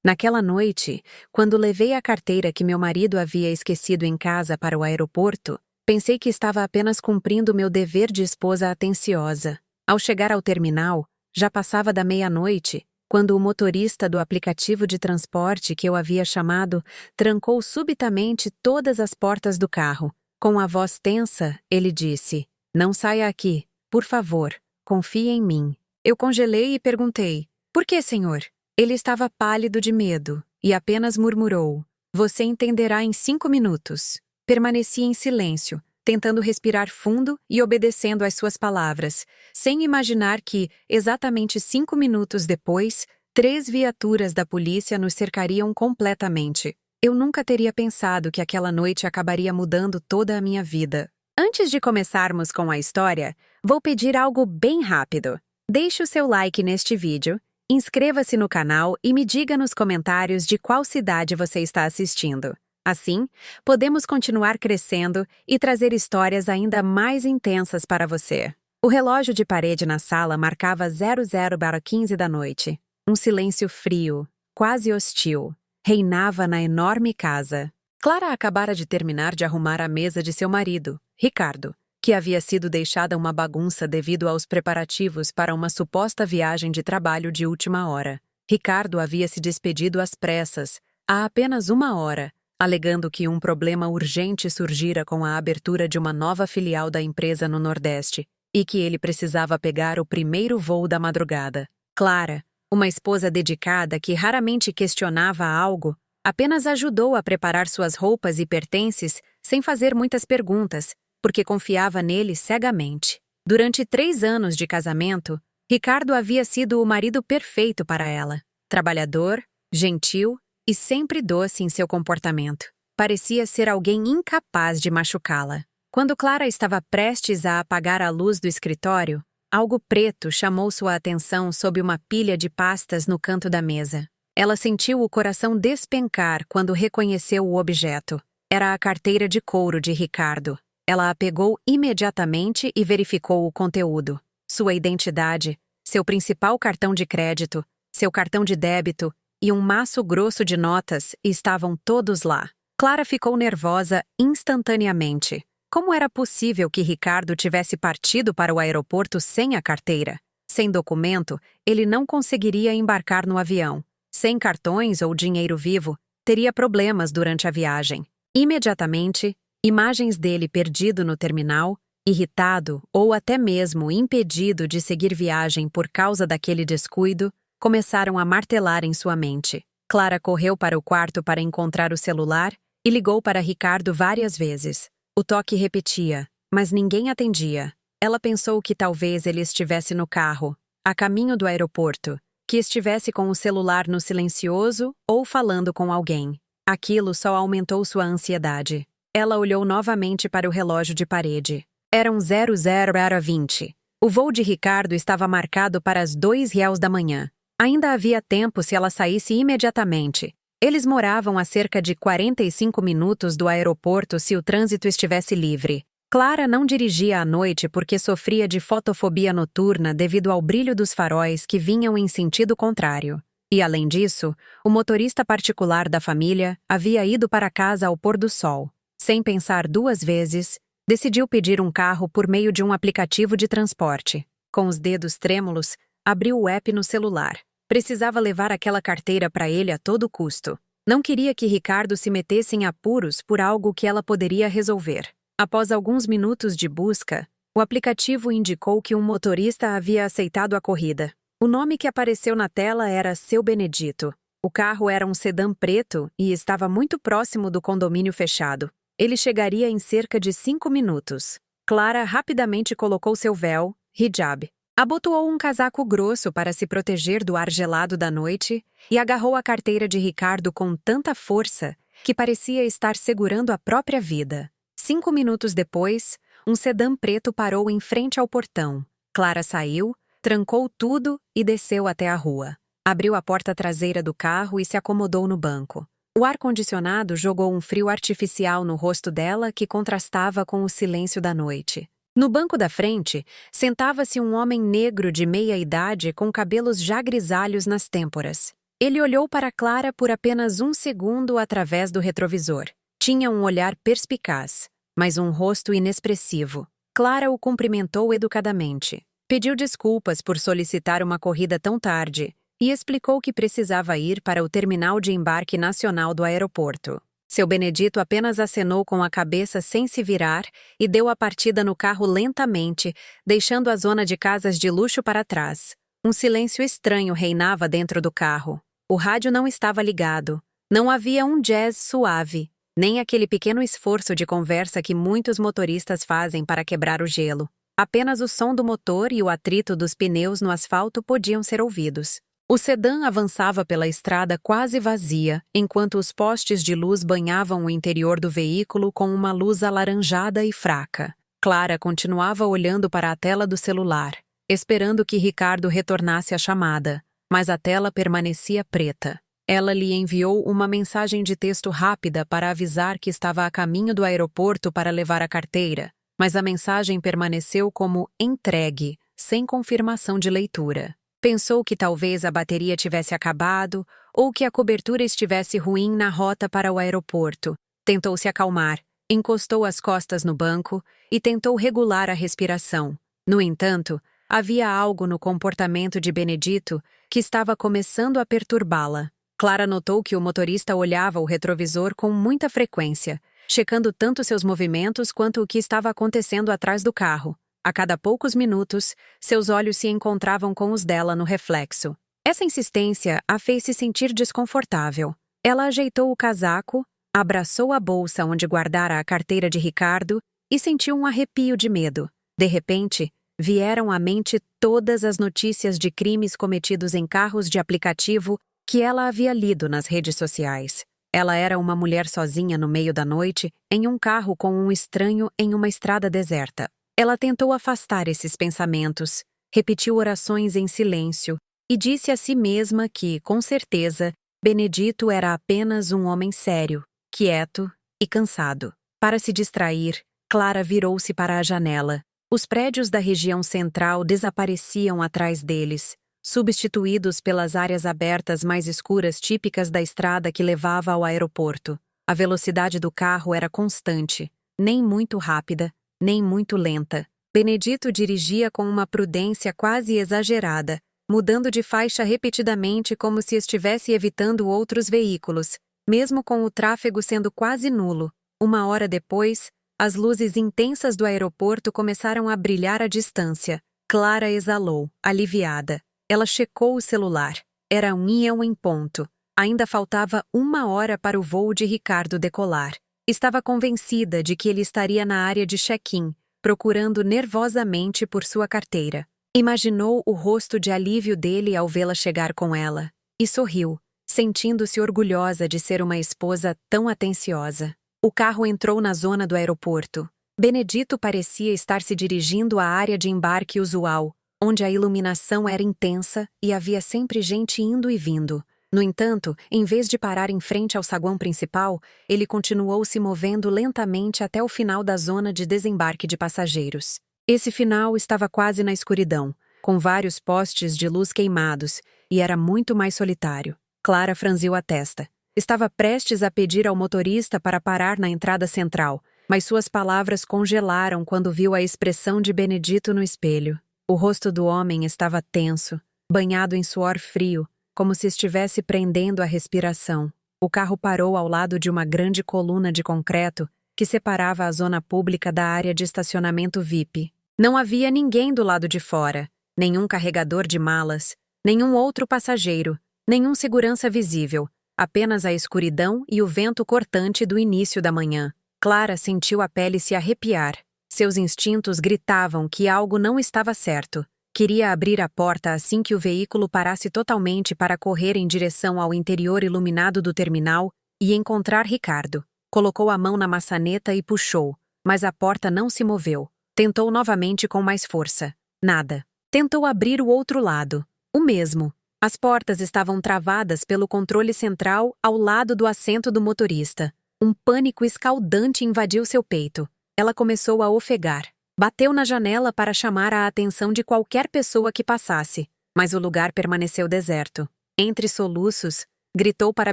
Naquela noite, quando levei a carteira que meu marido havia esquecido em casa para o aeroporto, pensei que estava apenas cumprindo meu dever de esposa atenciosa. Ao chegar ao terminal, já passava da meia-noite, quando o motorista do aplicativo de transporte que eu havia chamado trancou subitamente todas as portas do carro. Com a voz tensa, ele disse: "Não saia aqui, por favor, confie em mim." Eu congelei e perguntei: "Por que, senhor?" Ele estava pálido de medo e apenas murmurou: "Você entenderá em 5 minutos." Permaneci em silêncio, tentando respirar fundo e obedecendo às suas palavras, sem imaginar que, exatamente 5 minutos depois, 3 viaturas da polícia nos cercariam completamente. Eu nunca teria pensado que aquela noite acabaria mudando toda a minha vida. Antes de começarmos com a história, vou pedir algo bem rápido. Deixe o seu like neste vídeo, inscreva-se no canal e me diga nos comentários de qual cidade você está assistindo. Assim, podemos continuar crescendo e trazer histórias ainda mais intensas para você. O relógio de parede na sala marcava 00:15 da noite. Um silêncio frio, quase hostil, reinava na enorme casa. Clara acabara de terminar de arrumar a mesa de seu marido, Ricardo, que havia sido deixada uma bagunça devido aos preparativos para uma suposta viagem de trabalho de última hora. Ricardo havia se despedido às pressas, há apenas 1 hora, alegando que um problema urgente surgira com a abertura de uma nova filial da empresa no Nordeste e que ele precisava pegar o primeiro voo da madrugada. Clara, uma esposa dedicada que raramente questionava algo, apenas ajudou a preparar suas roupas e pertences sem fazer muitas perguntas, porque confiava nele cegamente. Durante 3 anos de casamento, Ricardo havia sido o marido perfeito para ela. Trabalhador, gentil e sempre doce em seu comportamento. Parecia ser alguém incapaz de machucá-la. Quando Clara estava prestes a apagar a luz do escritório, algo preto chamou sua atenção sob uma pilha de pastas no canto da mesa. Ela sentiu o coração despencar quando reconheceu o objeto. Era a carteira de couro de Ricardo. Ela a pegou imediatamente e verificou o conteúdo. Sua identidade, seu principal cartão de crédito, seu cartão de débito e um maço grosso de notas estavam todos lá. Clara ficou nervosa instantaneamente. Como era possível que Ricardo tivesse partido para o aeroporto sem a carteira? Sem documento, ele não conseguiria embarcar no avião. Sem cartões ou dinheiro vivo, teria problemas durante a viagem. Imediatamente, imagens dele perdido no terminal, irritado ou até mesmo impedido de seguir viagem por causa daquele descuido, começaram a martelar em sua mente. Clara correu para o quarto para encontrar o celular e ligou para Ricardo várias vezes. O toque repetia, mas ninguém atendia. Ela pensou que talvez ele estivesse no carro, a caminho do aeroporto, que estivesse com o celular no silencioso ou falando com alguém. Aquilo só aumentou sua ansiedade. Ela olhou novamente para o relógio de parede. Eram 00:20. O voo de Ricardo estava marcado para as 2h da manhã. Ainda havia tempo se ela saísse imediatamente. Eles moravam a cerca de 45 minutos do aeroporto se o trânsito estivesse livre. Clara não dirigia à noite porque sofria de fotofobia noturna devido ao brilho dos faróis que vinham em sentido contrário. E, além disso, o motorista particular da família havia ido para casa ao pôr do sol. Sem pensar 2 vezes, decidiu pedir um carro por meio de um aplicativo de transporte. Com os dedos trêmulos, abriu o app no celular. Precisava levar aquela carteira para ele a todo custo. Não queria que Ricardo se metesse em apuros por algo que ela poderia resolver. Após alguns minutos de busca, o aplicativo indicou que um motorista havia aceitado a corrida. O nome que apareceu na tela era Seu Benedito. O carro era um sedã preto e estava muito próximo do condomínio fechado. Ele chegaria em cerca de 5 minutos. Clara rapidamente colocou seu véu, hijab. Abotoou um casaco grosso para se proteger do ar gelado da noite e agarrou a carteira de Ricardo com tanta força que parecia estar segurando a própria vida. 5 minutos depois, um sedã preto parou em frente ao portão. Clara saiu, trancou tudo e desceu até a rua. Abriu a porta traseira do carro e se acomodou no banco. O ar-condicionado jogou um frio artificial no rosto dela que contrastava com o silêncio da noite. No banco da frente, sentava-se um homem negro de meia idade com cabelos já grisalhos nas têmporas. Ele olhou para Clara por apenas um segundo através do retrovisor. Tinha um olhar perspicaz, mas um rosto inexpressivo. Clara o cumprimentou educadamente. Pediu desculpas por solicitar uma corrida tão tarde e explicou que precisava ir para o terminal de embarque nacional do aeroporto. Seu Benedito apenas acenou com a cabeça sem se virar e deu a partida no carro lentamente, deixando a zona de casas de luxo para trás. Um silêncio estranho reinava dentro do carro. O rádio não estava ligado. Não havia um jazz suave, nem aquele pequeno esforço de conversa que muitos motoristas fazem para quebrar o gelo. Apenas o som do motor e o atrito dos pneus no asfalto podiam ser ouvidos. O sedã avançava pela estrada quase vazia, enquanto os postes de luz banhavam o interior do veículo com uma luz alaranjada e fraca. Clara continuava olhando para a tela do celular, esperando que Ricardo retornasse a chamada, mas a tela permanecia preta. Ela lhe enviou uma mensagem de texto rápida para avisar que estava a caminho do aeroporto para levar a carteira, mas a mensagem permaneceu como entregue, sem confirmação de leitura. Pensou que talvez a bateria tivesse acabado ou que a cobertura estivesse ruim na rota para o aeroporto. Tentou se acalmar, encostou as costas no banco e tentou regular a respiração. No entanto, havia algo no comportamento de Benedito que estava começando a perturbá-la. Clara notou que o motorista olhava o retrovisor com muita frequência, checando tanto seus movimentos quanto o que estava acontecendo atrás do carro. A cada poucos minutos, seus olhos se encontravam com os dela no reflexo. Essa insistência a fez se sentir desconfortável. Ela ajeitou o casaco, abraçou a bolsa onde guardara a carteira de Ricardo e sentiu um arrepio de medo. De repente, vieram à mente todas as notícias de crimes cometidos em carros de aplicativo que ela havia lido nas redes sociais. Ela era uma mulher sozinha no meio da noite, em um carro com um estranho em uma estrada deserta. Ela tentou afastar esses pensamentos, repetiu orações em silêncio e disse a si mesma que, com certeza, Benedito era apenas um homem sério, quieto e cansado. Para se distrair, Clara virou-se para a janela. Os prédios da região central desapareciam atrás deles, substituídos pelas áreas abertas mais escuras típicas da estrada que levava ao aeroporto. A velocidade do carro era constante, nem muito rápida, nem muito lenta. Benedito dirigia com uma prudência quase exagerada, mudando de faixa repetidamente como se estivesse evitando outros veículos, mesmo com o tráfego sendo quase nulo. Uma hora depois, as luzes intensas do aeroporto começaram a brilhar à distância. Clara exalou, aliviada. Ela checou o celular. Era 1h em ponto. Ainda faltava 1 hora para o voo de Ricardo decolar. Estava convencida de que ele estaria na área de check-in, procurando nervosamente por sua carteira. Imaginou o rosto de alívio dele ao vê-la chegar com ela, e sorriu, sentindo-se orgulhosa de ser uma esposa tão atenciosa. O carro entrou na zona do aeroporto. Benedito parecia estar se dirigindo à área de embarque usual, onde a iluminação era intensa e havia sempre gente indo e vindo. No entanto, em vez de parar em frente ao saguão principal, ele continuou se movendo lentamente até o final da zona de desembarque de passageiros. Esse final estava quase na escuridão, com vários postes de luz queimados, e era muito mais solitário. Clara franziu a testa. Estava prestes a pedir ao motorista para parar na entrada central, mas suas palavras congelaram quando viu a expressão de Benedito no espelho. O rosto do homem estava tenso, banhado em suor frio, como se estivesse prendendo a respiração. O carro parou ao lado de uma grande coluna de concreto que separava a zona pública da área de estacionamento VIP. Não havia ninguém do lado de fora, nenhum carregador de malas, nenhum outro passageiro, nenhum segurança visível, apenas a escuridão e o vento cortante do início da manhã. Clara sentiu a pele se arrepiar. Seus instintos gritavam que algo não estava certo. Queria abrir a porta assim que o veículo parasse totalmente para correr em direção ao interior iluminado do terminal e encontrar Ricardo. Colocou a mão na maçaneta e puxou, mas a porta não se moveu. Tentou novamente com mais força. Nada. Tentou abrir o outro lado. O mesmo. As portas estavam travadas pelo controle central ao lado do assento do motorista. Um pânico escaldante invadiu seu peito. Ela começou a ofegar. Bateu na janela para chamar a atenção de qualquer pessoa que passasse, mas o lugar permaneceu deserto. Entre soluços, gritou para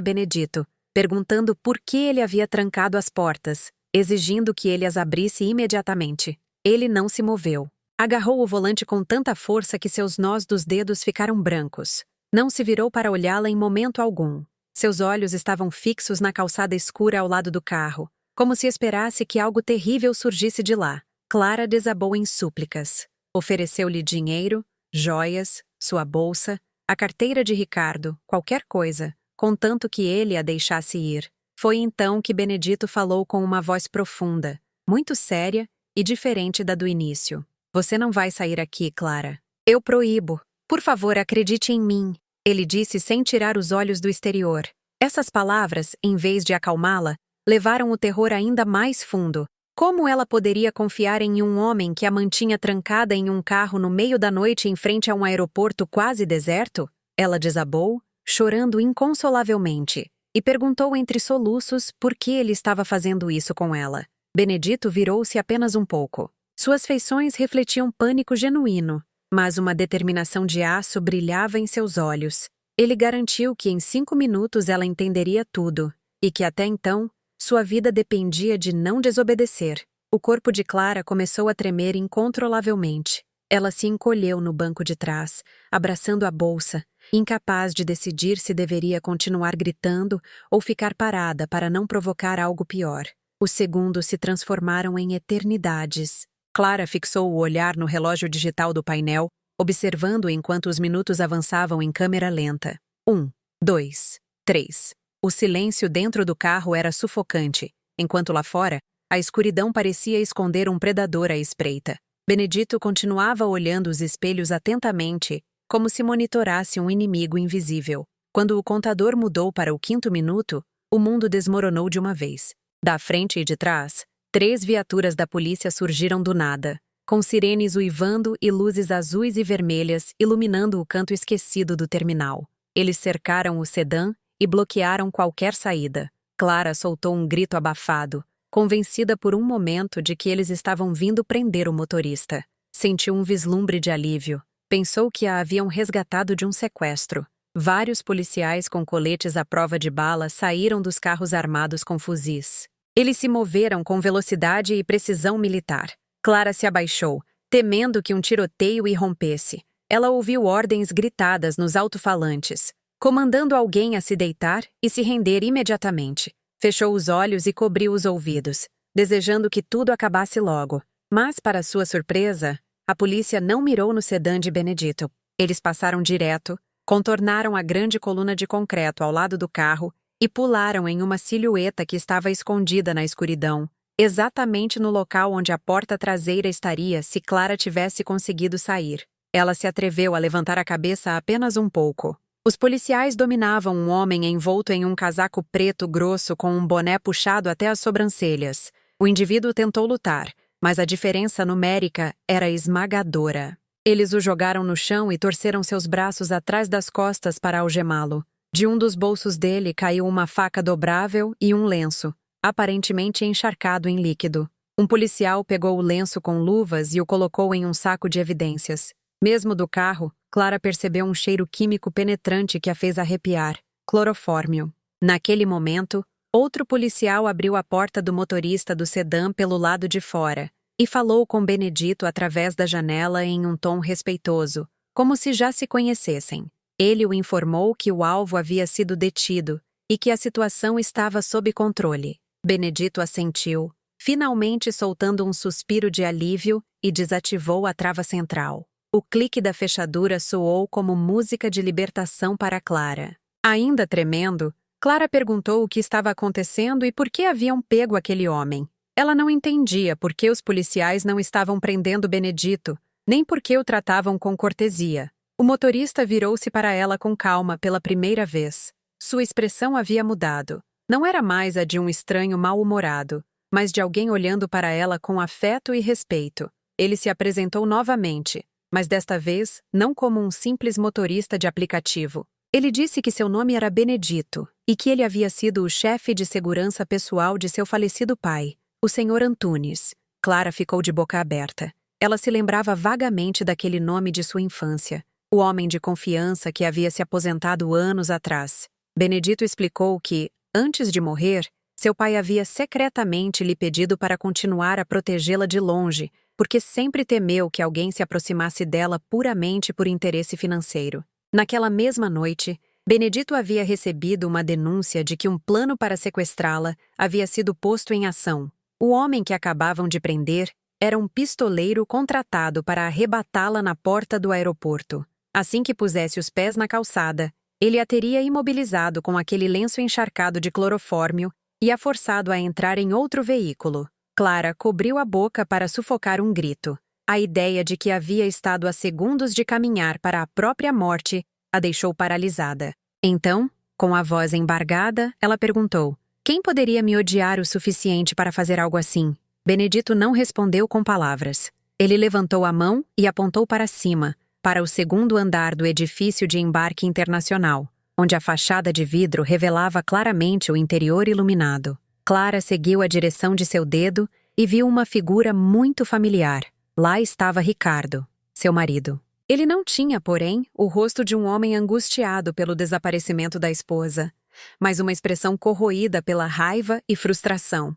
Benedito, perguntando por que ele havia trancado as portas, exigindo que ele as abrisse imediatamente. Ele não se moveu. Agarrou o volante com tanta força que seus nós dos dedos ficaram brancos. Não se virou para olhá-la em momento algum. Seus olhos estavam fixos na calçada escura ao lado do carro, como se esperasse que algo terrível surgisse de lá. Clara desabou em súplicas. Ofereceu-lhe dinheiro, joias, sua bolsa, a carteira de Ricardo, qualquer coisa, contanto que ele a deixasse ir. Foi então que Benedito falou com uma voz profunda, muito séria e diferente da do início. Você não vai sair aqui, Clara. Eu proíbo. Por favor, acredite em mim. Ele disse sem tirar os olhos do exterior. Essas palavras, em vez de acalmá-la, levaram o terror ainda mais fundo. Como ela poderia confiar em um homem que a mantinha trancada em um carro no meio da noite em frente a um aeroporto quase deserto? Ela desabou, chorando inconsolavelmente, e perguntou entre soluços por que ele estava fazendo isso com ela. Benedito virou-se apenas um pouco. Suas feições refletiam pânico genuíno, mas uma determinação de aço brilhava em seus olhos. Ele garantiu que em 5 minutos ela entenderia tudo, e que até então, sua vida dependia de não desobedecer. O corpo de Clara começou a tremer incontrolavelmente. Ela se encolheu no banco de trás, abraçando a bolsa, incapaz de decidir se deveria continuar gritando ou ficar parada para não provocar algo pior. Os segundos se transformaram em eternidades. Clara fixou o olhar no relógio digital do painel, observando enquanto os minutos avançavam em câmera lenta. 1, 2, 3. O silêncio dentro do carro era sufocante, enquanto lá fora, a escuridão parecia esconder um predador à espreita. Benedito continuava olhando os espelhos atentamente, como se monitorasse um inimigo invisível. Quando o contador mudou para o 5º minuto, o mundo desmoronou de uma vez. Da frente e de trás, 3 viaturas da polícia surgiram do nada, com sirenes uivando e luzes azuis e vermelhas iluminando o canto esquecido do terminal. Eles cercaram o sedã e bloquearam qualquer saída. Clara soltou um grito abafado, convencida por um momento de que eles estavam vindo prender o motorista. Sentiu um vislumbre de alívio. Pensou que a haviam resgatado de um sequestro. Vários policiais com coletes à prova de bala saíram dos carros armados com fuzis. Eles se moveram com velocidade e precisão militar. Clara se abaixou, temendo que um tiroteio irrompesse. Ela ouviu ordens gritadas nos alto-falantes, comandando alguém a se deitar e se render imediatamente. Fechou os olhos e cobriu os ouvidos, desejando que tudo acabasse logo. Mas, para sua surpresa, a polícia não mirou no sedã de Benedito. Eles passaram direto, contornaram a grande coluna de concreto ao lado do carro e pularam em uma silhueta que estava escondida na escuridão, exatamente no local onde a porta traseira estaria se Clara tivesse conseguido sair. Ela se atreveu a levantar a cabeça apenas um pouco. Os policiais dominavam um homem envolto em um casaco preto grosso com um boné puxado até as sobrancelhas. O indivíduo tentou lutar, mas a diferença numérica era esmagadora. Eles o jogaram no chão e torceram seus braços atrás das costas para algemá-lo. De um dos bolsos dele caiu uma faca dobrável e um lenço, aparentemente encharcado em líquido. Um policial pegou o lenço com luvas e o colocou em um saco de evidências. Mesmo do carro, Clara percebeu um cheiro químico penetrante que a fez arrepiar. Clorofórmio. Naquele momento, outro policial abriu a porta do motorista do sedã pelo lado de fora e falou com Benedito através da janela em um tom respeitoso, como se já se conhecessem. Ele o informou que o alvo havia sido detido e que a situação estava sob controle. Benedito assentiu, finalmente soltando um suspiro de alívio e desativou a trava central. O clique da fechadura soou como música de libertação para Clara. Ainda tremendo, Clara perguntou o que estava acontecendo e por que haviam pego aquele homem. Ela não entendia por que os policiais não estavam prendendo Benedito, nem por que o tratavam com cortesia. O motorista virou-se para ela com calma pela primeira vez. Sua expressão havia mudado. Não era mais a de um estranho mal-humorado, mas de alguém olhando para ela com afeto e respeito. Ele se apresentou novamente, mas desta vez não como um simples motorista de aplicativo. Ele disse que seu nome era Benedito e que ele havia sido o chefe de segurança pessoal de seu falecido pai, o Sr. Antunes. Clara ficou de boca aberta. Ela se lembrava vagamente daquele nome de sua infância. o homem de confiança que havia se aposentado anos atrás. Benedito explicou que, antes de morrer, seu pai havia secretamente lhe pedido para continuar a protegê-la de longe, porque sempre temeu que alguém se aproximasse dela puramente por interesse financeiro. Naquela mesma noite, Benedito havia recebido uma denúncia de que um plano para sequestrá-la havia sido posto em ação. O homem que acabavam de prender era um pistoleiro contratado para arrebatá-la na porta do aeroporto. Assim que pusesse os pés na calçada, ele a teria imobilizado com aquele lenço encharcado de clorofórmio e a forçado a entrar em outro veículo. Clara cobriu a boca para sufocar um grito. A ideia de que havia estado a segundos de caminhar para a própria morte a deixou paralisada. Então, com a voz embargada, ela perguntou: "Quem poderia me odiar o suficiente para fazer algo assim?" Benedito não respondeu com palavras. Ele levantou a mão e apontou para cima, para o segundo andar do edifício de embarque internacional, onde a fachada de vidro revelava claramente o interior iluminado. Clara seguiu a direção de seu dedo e viu uma figura muito familiar. Lá estava Ricardo, seu marido. Ele não tinha, porém, o rosto de um homem angustiado pelo desaparecimento da esposa, mas uma expressão corroída pela raiva e frustração.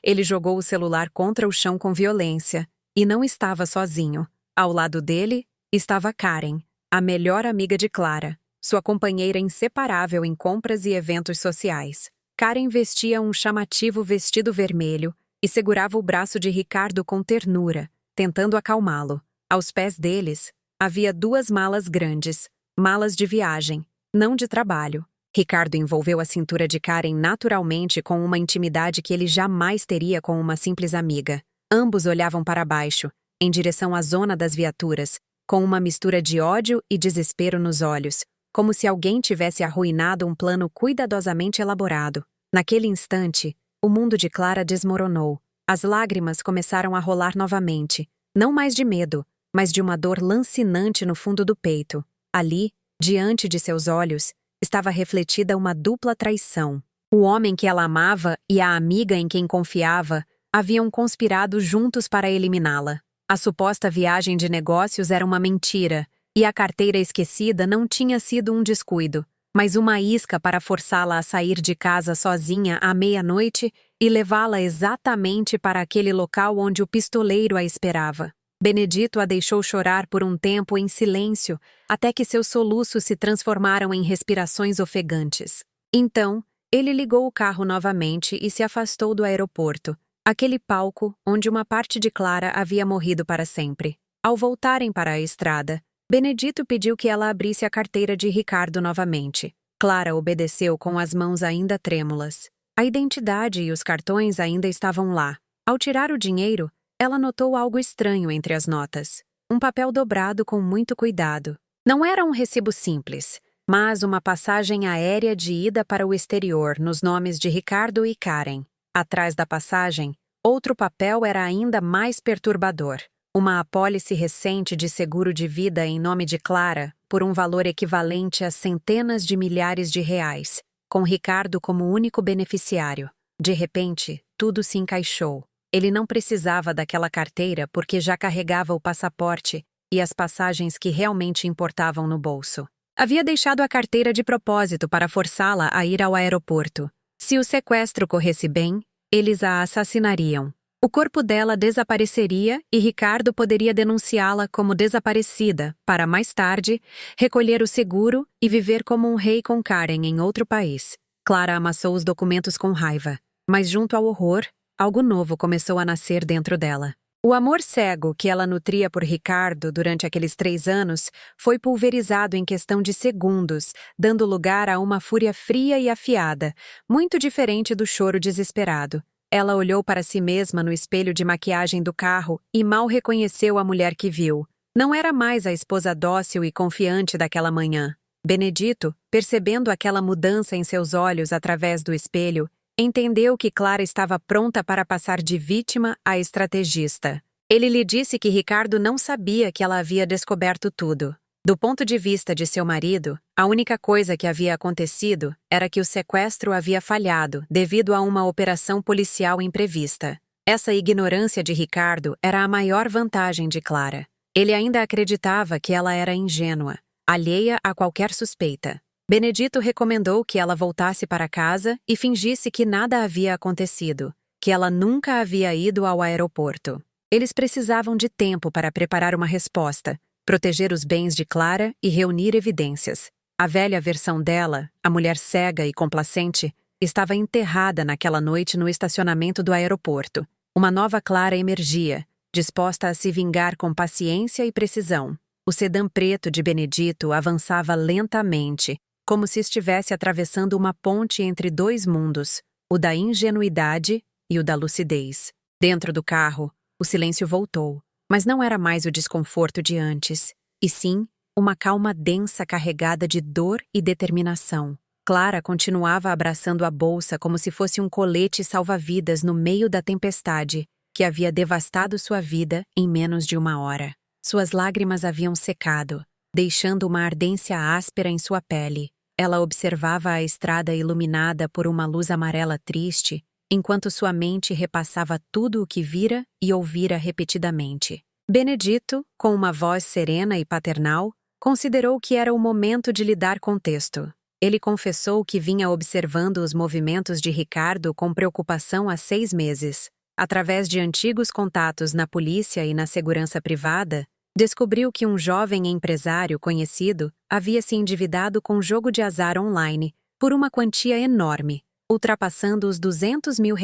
Ele jogou o celular contra o chão com violência e não estava sozinho. Ao lado dele estava Karen, a melhor amiga de Clara, sua companheira inseparável em compras e eventos sociais. Karen vestia um chamativo vestido vermelho e segurava o braço de Ricardo com ternura, tentando acalmá-lo. Aos pés deles, havia 2 malas grandes, malas de viagem, não de trabalho. Ricardo envolveu a cintura de Karen naturalmente com uma intimidade que ele jamais teria com uma simples amiga. Ambos olhavam para baixo, em direção à zona das viaturas, com uma mistura de ódio e desespero nos olhos, como se alguém tivesse arruinado um plano cuidadosamente elaborado. Naquele instante, o mundo de Clara desmoronou. As lágrimas começaram a rolar novamente, não mais de medo, mas de uma dor lancinante no fundo do peito. Ali, diante de seus olhos, estava refletida uma dupla traição. O homem que ela amava e a amiga em quem confiava haviam conspirado juntos para eliminá-la. A suposta viagem de negócios era uma mentira, e a carteira esquecida não tinha sido um descuido, mas uma isca para forçá-la a sair de casa sozinha à meia-noite e levá-la exatamente para aquele local onde o pistoleiro a esperava. Benedito a deixou chorar por um tempo em silêncio, até que seus soluços se transformaram em respirações ofegantes. Então, ele ligou o carro novamente e se afastou do aeroporto, aquele palco onde uma parte de Clara havia morrido para sempre. Ao voltarem para a estrada, Benedito pediu que ela abrisse a carteira de Ricardo novamente. Clara obedeceu com as mãos ainda trêmulas. A identidade e os cartões ainda estavam lá. Ao tirar o dinheiro, ela notou algo estranho entre as notas. Um papel dobrado com muito cuidado. Não era um recibo simples, mas uma passagem aérea de ida para o exterior nos nomes de Ricardo e Karen. Atrás da passagem, outro papel era ainda mais perturbador. Uma apólice recente de seguro de vida em nome de Clara, por um valor equivalente a centenas de milhares de reais, com Ricardo como único beneficiário. De repente, tudo se encaixou. Ele não precisava daquela carteira porque já carregava o passaporte e as passagens que realmente importavam no bolso. Havia deixado a carteira de propósito para forçá-la a ir ao aeroporto. Se o sequestro corresse bem, eles a assassinariam. O corpo dela desapareceria e Ricardo poderia denunciá-la como desaparecida para, mais tarde, recolher o seguro e viver como um rei com Karen em outro país. Clara amassou os documentos com raiva, mas junto ao horror, algo novo começou a nascer dentro dela. O amor cego que ela nutria por Ricardo durante aqueles 3 anos foi pulverizado em questão de segundos, dando lugar a uma fúria fria e afiada, muito diferente do choro desesperado. Ela olhou para si mesma no espelho de maquiagem do carro e mal reconheceu a mulher que viu. Não era mais a esposa dócil e confiante daquela manhã. Benedito, percebendo aquela mudança em seus olhos através do espelho, entendeu que Clara estava pronta para passar de vítima a estrategista. Ele lhe disse que Ricardo não sabia que ela havia descoberto tudo. Do ponto de vista de seu marido, a única coisa que havia acontecido era que o sequestro havia falhado devido a uma operação policial imprevista. Essa ignorância de Ricardo era a maior vantagem de Clara. Ele ainda acreditava que ela era ingênua, alheia a qualquer suspeita. Benedito recomendou que ela voltasse para casa e fingisse que nada havia acontecido, que ela nunca havia ido ao aeroporto. Eles precisavam de tempo para preparar uma resposta, proteger os bens de Clara e reunir evidências. A velha versão dela, a mulher cega e complacente, estava enterrada naquela noite no estacionamento do aeroporto. Uma nova Clara emergia, disposta a se vingar com paciência e precisão. O sedã preto de Benedito avançava lentamente, como se estivesse atravessando uma ponte entre dois mundos, o da ingenuidade e o da lucidez. Dentro do carro, o silêncio voltou, mas não era mais o desconforto de antes, e sim uma calma densa carregada de dor e determinação. Clara continuava abraçando a bolsa como se fosse um colete salva-vidas no meio da tempestade, que havia devastado sua vida em menos de uma hora. Suas lágrimas haviam secado, deixando uma ardência áspera em sua pele. Ela observava a estrada iluminada por uma luz amarela triste, enquanto sua mente repassava tudo o que vira e ouvira repetidamente. Benedito, com uma voz serena e paternal, considerou que era o momento de lhe dar contexto. Ele confessou que vinha observando os movimentos de Ricardo com preocupação há 6 meses. Através de antigos contatos na polícia e na segurança privada, descobriu que um jovem empresário conhecido havia se endividado com jogo de azar online por uma quantia enorme, ultrapassando os R$200 mil.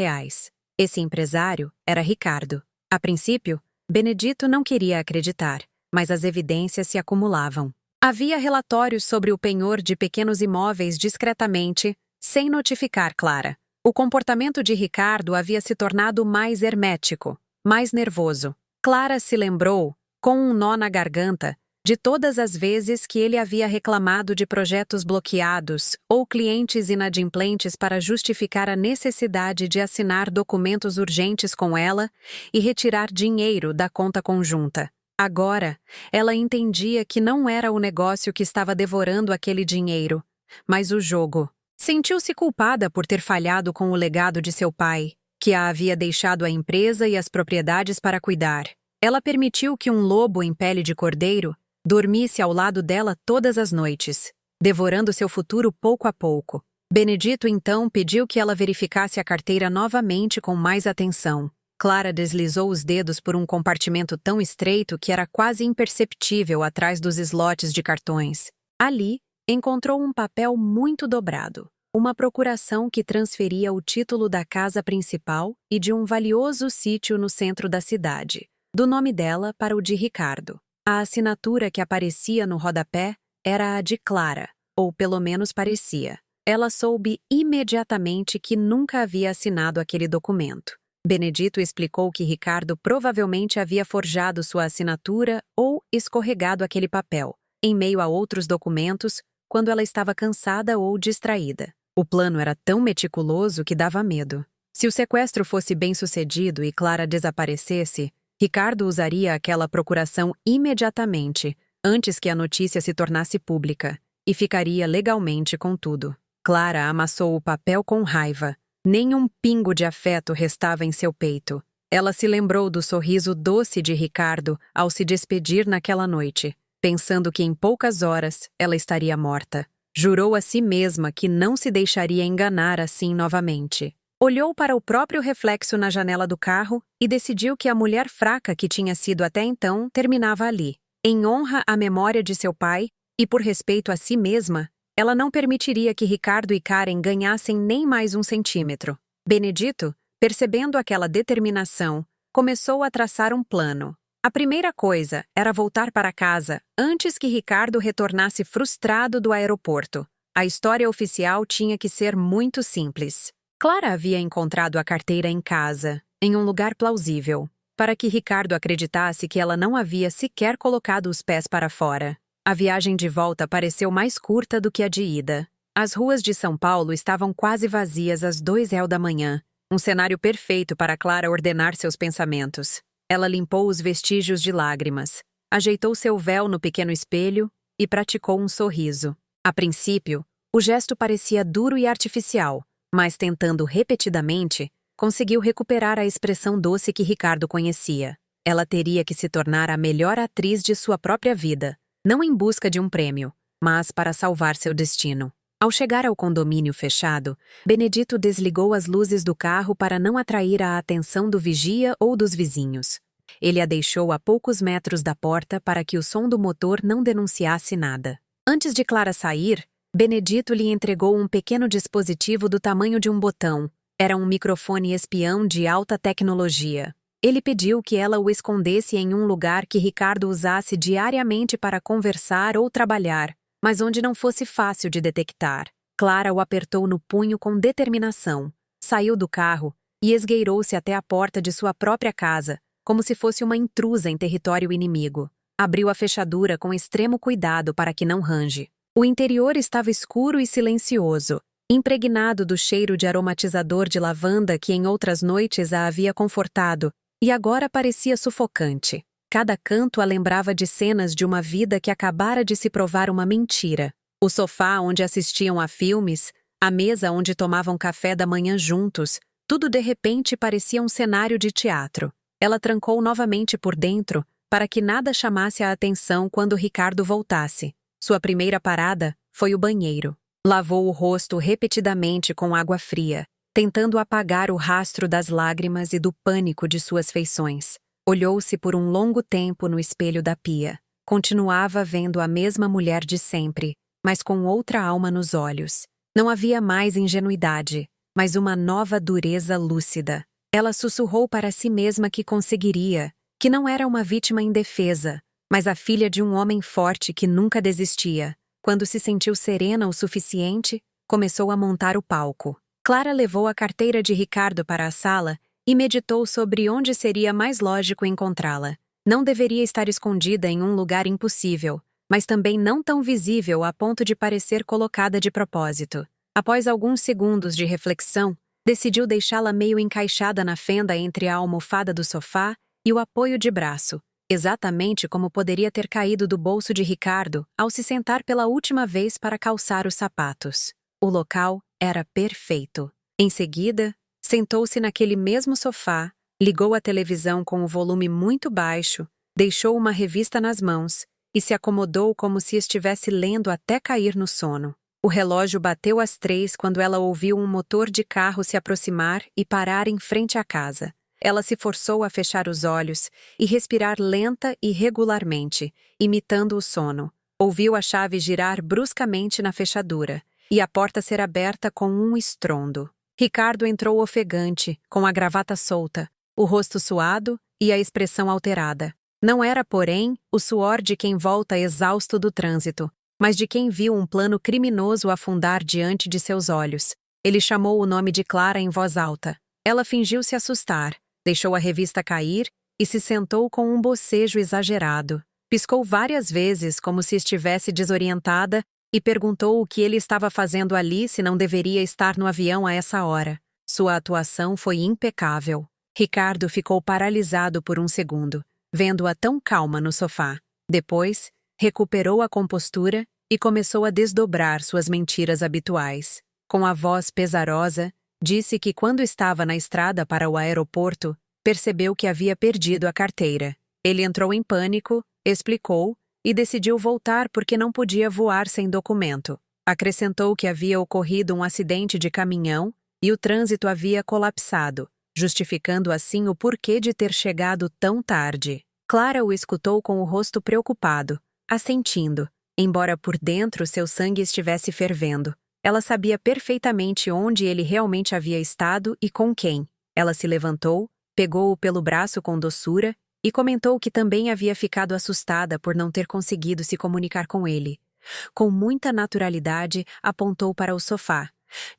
Esse empresário era Ricardo. A princípio, Benedito não queria acreditar, mas as evidências se acumulavam. Havia relatórios sobre o penhor de pequenos imóveis discretamente, sem notificar Clara. O comportamento de Ricardo havia se tornado mais hermético, mais nervoso. Clara se lembrou, com um nó na garganta, de todas as vezes que ele havia reclamado de projetos bloqueados ou clientes inadimplentes para justificar a necessidade de assinar documentos urgentes com ela e retirar dinheiro da conta conjunta. Agora, ela entendia que não era o negócio que estava devorando aquele dinheiro, mas o jogo. Sentiu-se culpada por ter falhado com o legado de seu pai, que a havia deixado a empresa e as propriedades para cuidar. Ela permitiu que um lobo em pele de cordeiro dormisse ao lado dela todas as noites, devorando seu futuro pouco a pouco. Benedito então pediu que ela verificasse a carteira novamente com mais atenção. Clara deslizou os dedos por um compartimento tão estreito que era quase imperceptível atrás dos slots de cartões. Ali, encontrou um papel muito dobrado, uma procuração que transferia o título da casa principal e de um valioso sítio no centro da cidade, do nome dela para o de Ricardo. A assinatura que aparecia no rodapé era a de Clara, ou pelo menos parecia. Ela soube imediatamente que nunca havia assinado aquele documento. Benedito explicou que Ricardo provavelmente havia forjado sua assinatura ou escorregado aquele papel, em meio a outros documentos, quando ela estava cansada ou distraída. O plano era tão meticuloso que dava medo. Se o sequestro fosse bem-sucedido e Clara desaparecesse, Ricardo usaria aquela procuração imediatamente, antes que a notícia se tornasse pública, e ficaria legalmente com tudo. Clara amassou o papel com raiva. Nem um pingo de afeto restava em seu peito. Ela se lembrou do sorriso doce de Ricardo ao se despedir naquela noite, pensando que em poucas horas ela estaria morta. Jurou a si mesma que não se deixaria enganar assim novamente. Olhou para o próprio reflexo na janela do carro e decidiu que a mulher fraca que tinha sido até então terminava ali. Em honra à memória de seu pai e por respeito a si mesma, ela não permitiria que Ricardo e Karen ganhassem nem mais 1 centímetro. Benedito, percebendo aquela determinação, começou a traçar um plano. A primeira coisa era voltar para casa antes que Ricardo retornasse frustrado do aeroporto. A história oficial tinha que ser muito simples. Clara havia encontrado a carteira em casa, em um lugar plausível, para que Ricardo acreditasse que ela não havia sequer colocado os pés para fora. A viagem de volta pareceu mais curta do que a de ida. As ruas de São Paulo estavam quase vazias às 2h da manhã, um cenário perfeito para Clara ordenar seus pensamentos. Ela limpou os vestígios de lágrimas, ajeitou seu véu no pequeno espelho e praticou um sorriso. A princípio, o gesto parecia duro e artificial, mas tentando repetidamente, conseguiu recuperar a expressão doce que Ricardo conhecia. Ela teria que se tornar a melhor atriz de sua própria vida, não em busca de um prêmio, mas para salvar seu destino. Ao chegar ao condomínio fechado, Benedito desligou as luzes do carro para não atrair a atenção do vigia ou dos vizinhos. Ele a deixou a poucos metros da porta para que o som do motor não denunciasse nada. Antes de Clara sair, Benedito lhe entregou um pequeno dispositivo do tamanho de um botão. Era um microfone espião de alta tecnologia. Ele pediu que ela o escondesse em um lugar que Ricardo usasse diariamente para conversar ou trabalhar, mas onde não fosse fácil de detectar. Clara o apertou no punho com determinação, saiu do carro e esgueirou-se até a porta de sua própria casa, como se fosse uma intrusa em território inimigo. Abriu a fechadura com extremo cuidado para que não range. O interior estava escuro e silencioso, impregnado do cheiro de aromatizador de lavanda que em outras noites a havia confortado, e agora parecia sufocante. Cada canto a lembrava de cenas de uma vida que acabara de se provar uma mentira. O sofá onde assistiam a filmes, a mesa onde tomavam café da manhã juntos, tudo de repente parecia um cenário de teatro. Ela trancou novamente por dentro para que nada chamasse a atenção quando Ricardo voltasse. Sua primeira parada foi o banheiro. Lavou o rosto repetidamente com água fria, tentando apagar o rastro das lágrimas e do pânico de suas feições. Olhou-se por um longo tempo no espelho da pia. Continuava vendo a mesma mulher de sempre, mas com outra alma nos olhos. Não havia mais ingenuidade, mas uma nova dureza lúcida. Ela sussurrou para si mesma que conseguiria, que não era uma vítima indefesa, mas a filha de um homem forte que nunca desistia. Quando se sentiu serena o suficiente, começou a montar o palco. Clara levou a carteira de Ricardo para a sala e meditou sobre onde seria mais lógico encontrá-la. Não deveria estar escondida em um lugar impossível, mas também não tão visível a ponto de parecer colocada de propósito. Após alguns segundos de reflexão, decidiu deixá-la meio encaixada na fenda entre a almofada do sofá e o apoio de braço, exatamente como poderia ter caído do bolso de Ricardo ao se sentar pela última vez para calçar os sapatos. O local era perfeito. Em seguida, sentou-se naquele mesmo sofá, ligou a televisão com o volume muito baixo, deixou uma revista nas mãos e se acomodou como se estivesse lendo até cair no sono. O relógio bateu às 3 quando ela ouviu um motor de carro se aproximar e parar em frente à casa. Ela se forçou a fechar os olhos e respirar lenta e regularmente, imitando o sono. Ouviu a chave girar bruscamente na fechadura e a porta ser aberta com um estrondo. Ricardo entrou ofegante, com a gravata solta, o rosto suado e a expressão alterada. Não era, porém, o suor de quem volta exausto do trânsito, mas de quem viu um plano criminoso afundar diante de seus olhos. Ele chamou o nome de Clara em voz alta. Ela fingiu se assustar, deixou a revista cair e se sentou com um bocejo exagerado. Piscou várias vezes como se estivesse desorientada e perguntou o que ele estava fazendo ali se não deveria estar no avião a essa hora. Sua atuação foi impecável. Ricardo ficou paralisado por um segundo, vendo-a tão calma no sofá. Depois, recuperou a compostura e começou a desdobrar suas mentiras habituais. Com a voz pesarosa, disse que quando estava na estrada para o aeroporto, percebeu que havia perdido a carteira. Ele entrou em pânico, explicou e decidiu voltar porque não podia voar sem documento. Acrescentou que havia ocorrido um acidente de caminhão e o trânsito havia colapsado, justificando assim o porquê de ter chegado tão tarde. Clara o escutou com o rosto preocupado, assentindo, embora por dentro seu sangue estivesse fervendo. Ela sabia perfeitamente onde ele realmente havia estado e com quem. Ela se levantou, pegou-o pelo braço com doçura e comentou que também havia ficado assustada por não ter conseguido se comunicar com ele. Com muita naturalidade, apontou para o sofá.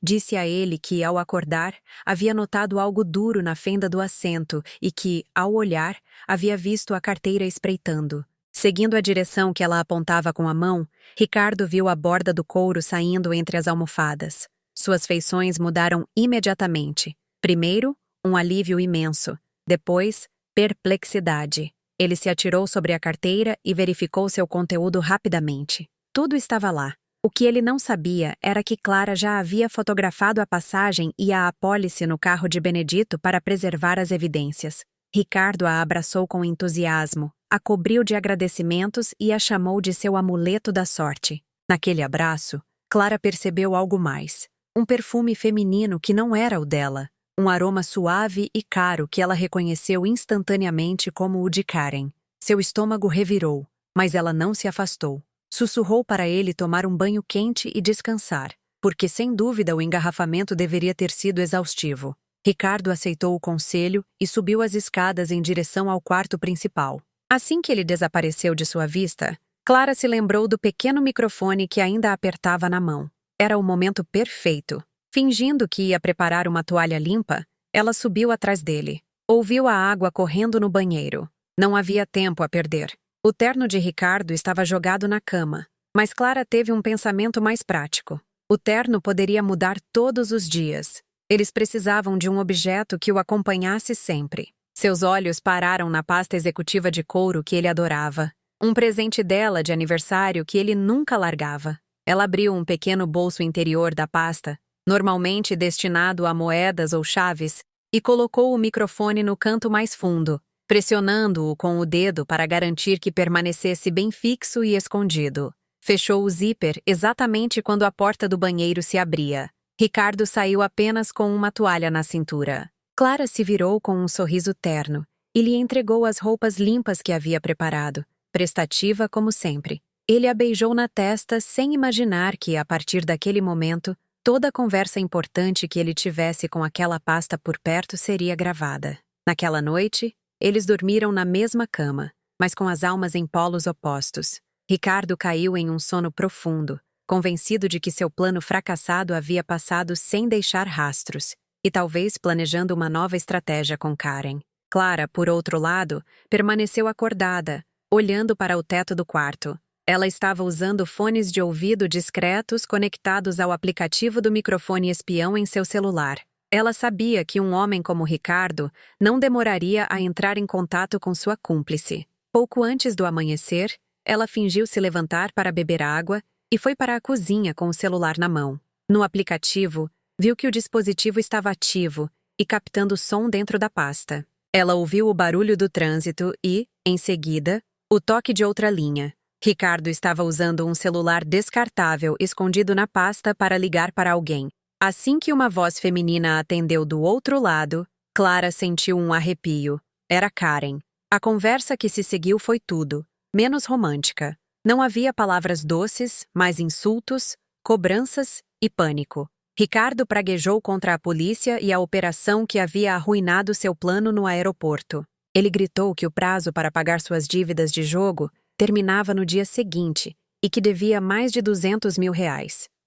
Disse a ele que, ao acordar, havia notado algo duro na fenda do assento e que, ao olhar, havia visto a carteira espreitando. Seguindo a direção que ela apontava com a mão, Ricardo viu a borda do couro saindo entre as almofadas. Suas feições mudaram imediatamente. Primeiro, um alívio imenso. Depois, perplexidade. Ele se atirou sobre a carteira e verificou seu conteúdo rapidamente. Tudo estava lá. O que ele não sabia era que Clara já havia fotografado a passagem e a apólice no carro de Benedito para preservar as evidências. Ricardo a abraçou com entusiasmo, a cobriu de agradecimentos e a chamou de seu amuleto da sorte. Naquele abraço, Clara percebeu algo mais. Um perfume feminino que não era o dela. Um aroma suave e caro que ela reconheceu instantaneamente como o de Karen. Seu estômago revirou, mas ela não se afastou. Sussurrou para ele tomar um banho quente e descansar, porque sem dúvida o engarrafamento deveria ter sido exaustivo. Ricardo aceitou o conselho e subiu as escadas em direção ao quarto principal. Assim que ele desapareceu de sua vista, Clara se lembrou do pequeno microfone que ainda apertava na mão. Era o momento perfeito. Fingindo que ia preparar uma toalha limpa, ela subiu atrás dele. Ouviu a água correndo no banheiro. Não havia tempo a perder. O terno de Ricardo estava jogado na cama, mas Clara teve um pensamento mais prático. O terno poderia mudar todos os dias. Eles precisavam de um objeto que o acompanhasse sempre. Seus olhos pararam na pasta executiva de couro que ele adorava. Um presente dela de aniversário que ele nunca largava. Ela abriu um pequeno bolso interior da pasta, normalmente destinado a moedas ou chaves, e colocou o microfone no canto mais fundo, pressionando-o com o dedo para garantir que permanecesse bem fixo e escondido. Fechou o zíper exatamente quando a porta do banheiro se abria. Ricardo saiu apenas com uma toalha na cintura. Clara se virou com um sorriso terno e lhe entregou as roupas limpas que havia preparado, prestativa como sempre. Ele a beijou na testa sem imaginar que, a partir daquele momento, toda a conversa importante que ele tivesse com aquela pasta por perto seria gravada. Naquela noite, eles dormiram na mesma cama, mas com as almas em polos opostos. Ricardo caiu em um sono profundo, convencido de que seu plano fracassado havia passado sem deixar rastros, e talvez planejando uma nova estratégia com Karen. Clara, por outro lado, permaneceu acordada, olhando para o teto do quarto. Ela estava usando fones de ouvido discretos conectados ao aplicativo do microfone espião em seu celular. Ela sabia que um homem como Ricardo não demoraria a entrar em contato com sua cúmplice. Pouco antes do amanhecer, ela fingiu se levantar para beber água e foi para a cozinha com o celular na mão. No aplicativo, viu que o dispositivo estava ativo e captando som dentro da pasta. Ela ouviu o barulho do trânsito e, em seguida, o toque de outra linha. Ricardo estava usando um celular descartável escondido na pasta para ligar para alguém. Assim que uma voz feminina atendeu do outro lado, Clara sentiu um arrepio. Era Karen. A conversa que se seguiu foi tudo, menos romântica. Não havia palavras doces, mas insultos, cobranças e pânico. Ricardo praguejou contra a polícia e a operação que havia arruinado seu plano no aeroporto. Ele gritou que o prazo para pagar suas dívidas de jogo terminava no dia seguinte e que devia mais de R$200 mil.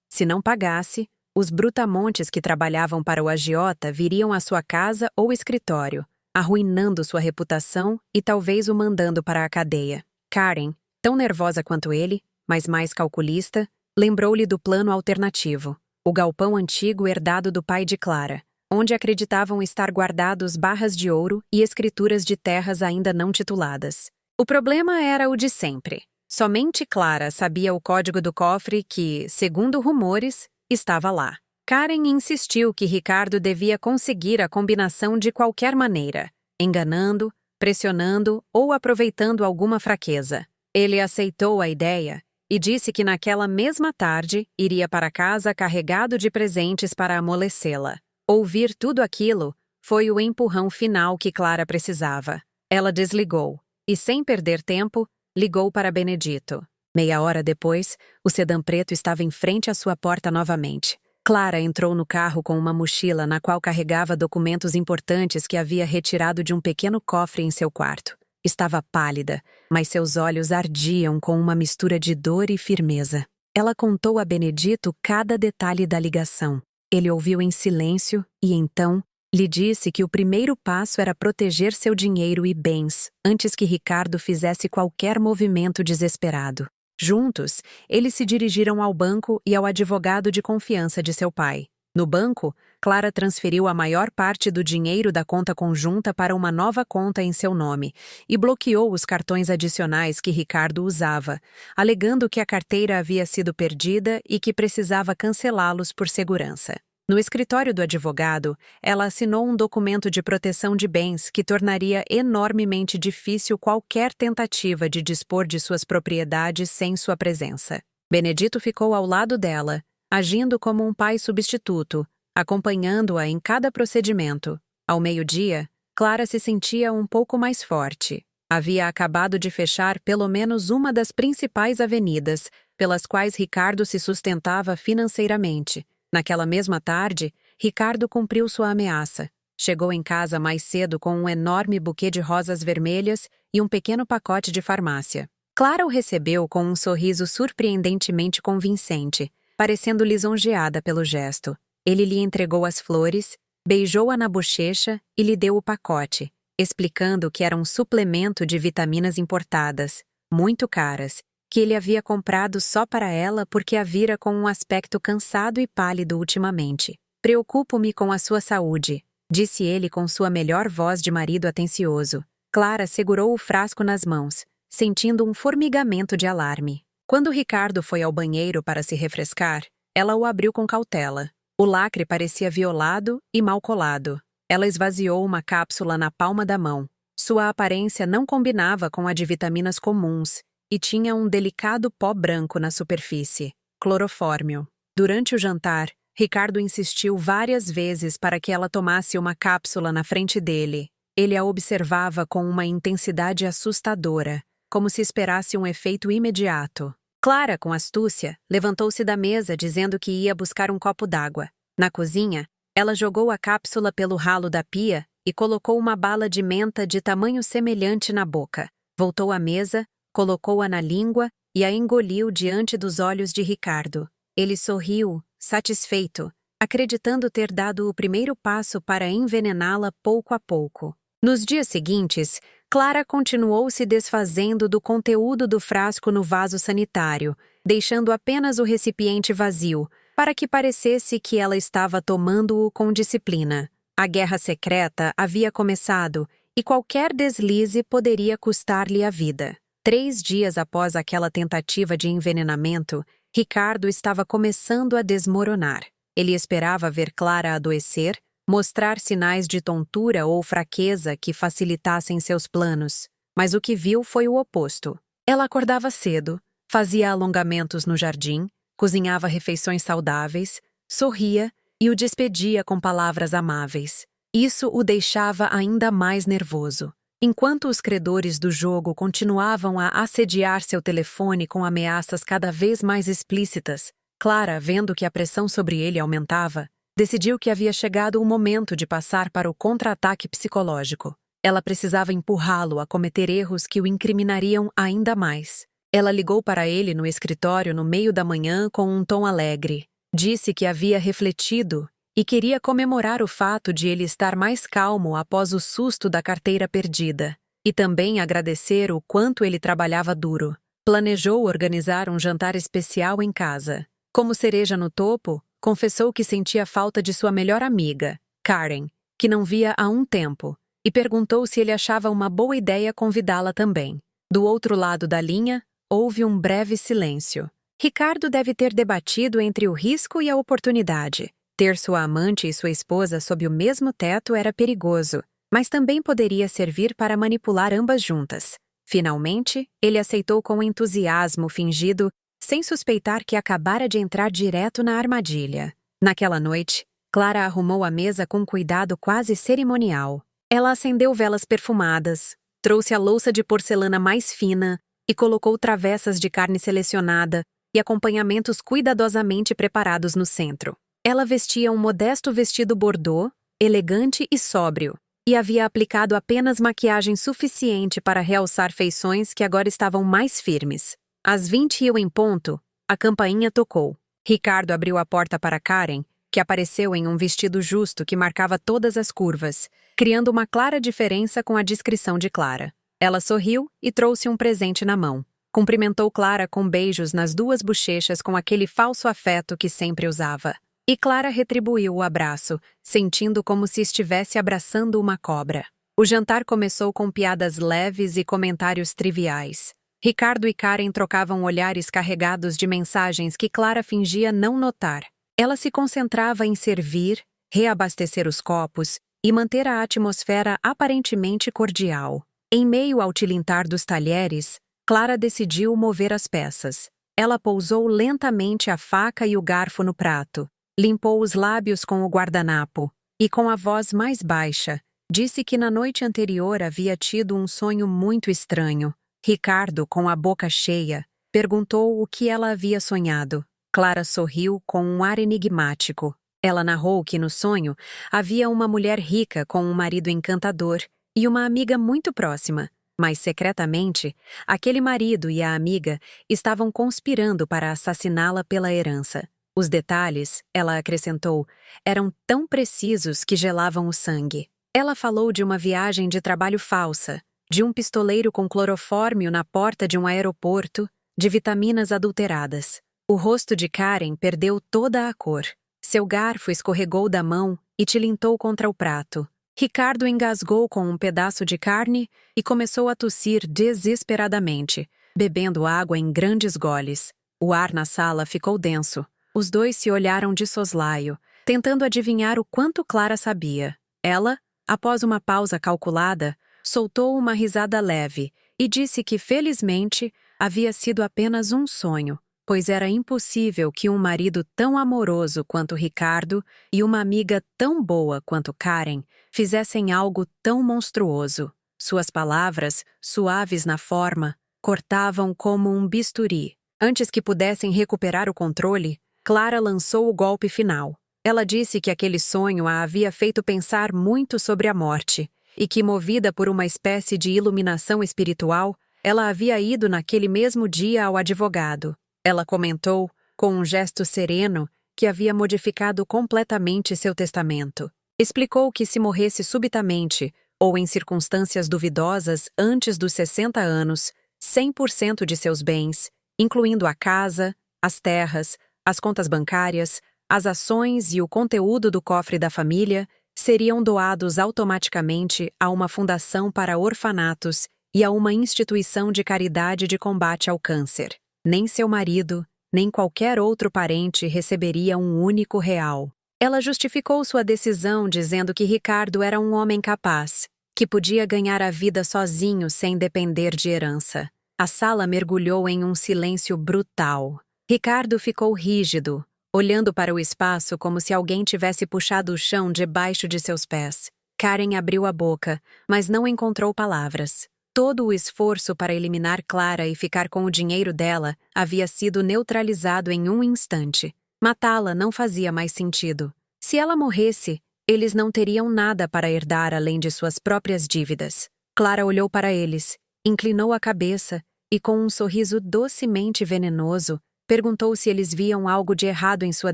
Se não pagasse, os brutamontes que trabalhavam para o agiota viriam à sua casa ou escritório, arruinando sua reputação e talvez o mandando para a cadeia. Karen, tão nervosa quanto ele, mas mais calculista, lembrou-lhe do plano alternativo, o galpão antigo herdado do pai de Clara, onde acreditavam estar guardados barras de ouro e escrituras de terras ainda não tituladas. O problema era o de sempre. Somente Clara sabia o código do cofre que, segundo rumores, estava lá. Karen insistiu que Ricardo devia conseguir a combinação de qualquer maneira, enganando, pressionando ou aproveitando alguma fraqueza. Ele aceitou a ideia e disse que naquela mesma tarde iria para casa carregado de presentes para amolecê-la. Ouvir tudo aquilo foi o empurrão final que Clara precisava. Ela desligou e, sem perder tempo, ligou para Benedito. Meia hora depois, o sedã preto estava em frente à sua porta novamente. Clara entrou no carro com uma mochila na qual carregava documentos importantes que havia retirado de um pequeno cofre em seu quarto. Estava pálida, mas seus olhos ardiam com uma mistura de dor e firmeza. Ela contou a Benedito cada detalhe da ligação. Ele ouviu em silêncio e, então, lhe disse que o primeiro passo era proteger seu dinheiro e bens antes que Ricardo fizesse qualquer movimento desesperado. Juntos, eles se dirigiram ao banco e ao advogado de confiança de seu pai. No banco, Clara transferiu a maior parte do dinheiro da conta conjunta para uma nova conta em seu nome e bloqueou os cartões adicionais que Ricardo usava, alegando que a carteira havia sido perdida e que precisava cancelá-los por segurança. No escritório do advogado, ela assinou um documento de proteção de bens que tornaria enormemente difícil qualquer tentativa de dispor de suas propriedades sem sua presença. Benedito ficou ao lado dela, agindo como um pai substituto, acompanhando-a em cada procedimento. Ao meio-dia, Clara se sentia um pouco mais forte. Havia acabado de fechar pelo menos uma das principais avenidas, pelas quais Ricardo se sustentava financeiramente. Naquela mesma tarde, Ricardo cumpriu sua ameaça. Chegou em casa mais cedo com um enorme buquê de rosas vermelhas e um pequeno pacote de farmácia. Clara o recebeu com um sorriso surpreendentemente convincente, parecendo lisonjeada pelo gesto. Ele lhe entregou as flores, beijou-a na bochecha e lhe deu o pacote, explicando que era um suplemento de vitaminas importadas, muito caras, que ele havia comprado só para ela porque a vira com um aspecto cansado e pálido ultimamente. "Preocupo-me com a sua saúde", disse ele com sua melhor voz de marido atencioso. Clara segurou o frasco nas mãos, sentindo um formigamento de alarme. Quando Ricardo foi ao banheiro para se refrescar, ela o abriu com cautela. O lacre parecia violado e mal colado. Ela esvaziou uma cápsula na palma da mão. Sua aparência não combinava com a de vitaminas comuns e tinha um delicado pó branco na superfície, clorofórmio. Durante o jantar, Ricardo insistiu várias vezes para que ela tomasse uma cápsula na frente dele. Ele a observava com uma intensidade assustadora, como se esperasse um efeito imediato. Clara, com astúcia, levantou-se da mesa dizendo que ia buscar um copo d'água. Na cozinha, ela jogou a cápsula pelo ralo da pia e colocou uma bala de menta de tamanho semelhante na boca. Voltou à mesa, colocou-a na língua e a engoliu diante dos olhos de Ricardo. Ele sorriu, satisfeito, acreditando ter dado o primeiro passo para envenená-la pouco a pouco. Nos dias seguintes, Clara continuou se desfazendo do conteúdo do frasco no vaso sanitário, deixando apenas o recipiente vazio, para que parecesse que ela estava tomando-o com disciplina. A guerra secreta havia começado e qualquer deslize poderia custar-lhe a vida. 3 dias após aquela tentativa de envenenamento, Ricardo estava começando a desmoronar. Ele esperava ver Clara adoecer, mostrar sinais de tontura ou fraqueza que facilitassem seus planos, mas o que viu foi o oposto. Ela acordava cedo, fazia alongamentos no jardim, cozinhava refeições saudáveis, sorria e o despedia com palavras amáveis. Isso o deixava ainda mais nervoso. Enquanto os credores do jogo continuavam a assediar seu telefone com ameaças cada vez mais explícitas, Clara, vendo que a pressão sobre ele aumentava, decidiu que havia chegado o momento de passar para o contra-ataque psicológico. Ela precisava empurrá-lo a cometer erros que o incriminariam ainda mais. Ela ligou para ele no escritório no meio da manhã com um tom alegre. Disse que havia refletido e queria comemorar o fato de ele estar mais calmo após o susto da carteira perdida, e também agradecer o quanto ele trabalhava duro. Planejou organizar um jantar especial em casa. Como cereja no topo, confessou que sentia falta de sua melhor amiga, Karen, que não via há um tempo, e perguntou se ele achava uma boa ideia convidá-la também. Do outro lado da linha, houve um breve silêncio. Ricardo deve ter debatido entre o risco e a oportunidade. Ter sua amante e sua esposa sob o mesmo teto era perigoso, mas também poderia servir para manipular ambas juntas. Finalmente, ele aceitou com entusiasmo fingido, sem suspeitar que acabara de entrar direto na armadilha. Naquela noite, Clara arrumou a mesa com cuidado quase cerimonial. Ela acendeu velas perfumadas, trouxe a louça de porcelana mais fina e colocou travessas de carne selecionada e acompanhamentos cuidadosamente preparados no centro. Ela vestia um modesto vestido bordô, elegante e sóbrio, e havia aplicado apenas maquiagem suficiente para realçar feições que agora estavam mais firmes. Às 20h em ponto, a campainha tocou. Ricardo abriu a porta para Karen, que apareceu em um vestido justo que marcava todas as curvas, criando uma clara diferença com a descrição de Clara. Ela sorriu e trouxe um presente na mão. Cumprimentou Clara com beijos nas 2 bochechas com aquele falso afeto que sempre usava. E Clara retribuiu o abraço, sentindo como se estivesse abraçando uma cobra. O jantar começou com piadas leves e comentários triviais. Ricardo e Karen trocavam olhares carregados de mensagens que Clara fingia não notar. Ela se concentrava em servir, reabastecer os copos e manter a atmosfera aparentemente cordial. Em meio ao tilintar dos talheres, Clara decidiu mover as peças. Ela pousou lentamente a faca e o garfo no prato, limpou os lábios com o guardanapo e, com a voz mais baixa, disse que na noite anterior havia tido um sonho muito estranho. Ricardo, com a boca cheia, perguntou o que ela havia sonhado. Clara sorriu com um ar enigmático. Ela narrou que no sonho havia uma mulher rica com um marido encantador e uma amiga muito próxima, mas secretamente, aquele marido e a amiga estavam conspirando para assassiná-la pela herança. Os detalhes, ela acrescentou, eram tão precisos que gelavam o sangue. Ela falou de uma viagem de trabalho falsa, de um pistoleiro com clorofórmio na porta de um aeroporto, de vitaminas adulteradas. O rosto de Karen perdeu toda a cor. Seu garfo escorregou da mão e tilintou contra o prato. Ricardo engasgou com um pedaço de carne e começou a tossir desesperadamente, bebendo água em grandes goles. O ar na sala ficou denso. Os dois se olharam de soslaio, tentando adivinhar o quanto Clara sabia. Ela, após uma pausa calculada, soltou uma risada leve e disse que, felizmente, havia sido apenas um sonho, pois era impossível que um marido tão amoroso quanto Ricardo e uma amiga tão boa quanto Karen fizessem algo tão monstruoso. Suas palavras, suaves na forma, cortavam como um bisturi. Antes que pudessem recuperar o controle, Clara lançou o golpe final. Ela disse que aquele sonho a havia feito pensar muito sobre a morte e que, movida por uma espécie de iluminação espiritual, ela havia ido naquele mesmo dia ao advogado. Ela comentou, com um gesto sereno, que havia modificado completamente seu testamento. Explicou que se morresse subitamente ou em circunstâncias duvidosas antes dos 60 anos, 100% de seus bens, incluindo a casa, as terras, as contas bancárias, as ações e o conteúdo do cofre da família, seriam doados automaticamente a uma fundação para orfanatos e a uma instituição de caridade de combate ao câncer. Nem seu marido, nem qualquer outro parente receberia um único real. Ela justificou sua decisão dizendo que Ricardo era um homem capaz, que podia ganhar a vida sozinho sem depender de herança. A sala mergulhou em um silêncio brutal. Ricardo ficou rígido, olhando para o espaço como se alguém tivesse puxado o chão debaixo de seus pés. Karen abriu a boca, mas não encontrou palavras. Todo o esforço para eliminar Clara e ficar com o dinheiro dela havia sido neutralizado em um instante. Matá-la não fazia mais sentido. Se ela morresse, eles não teriam nada para herdar além de suas próprias dívidas. Clara olhou para eles, inclinou a cabeça e, com um sorriso docemente venenoso, perguntou se eles viam algo de errado em sua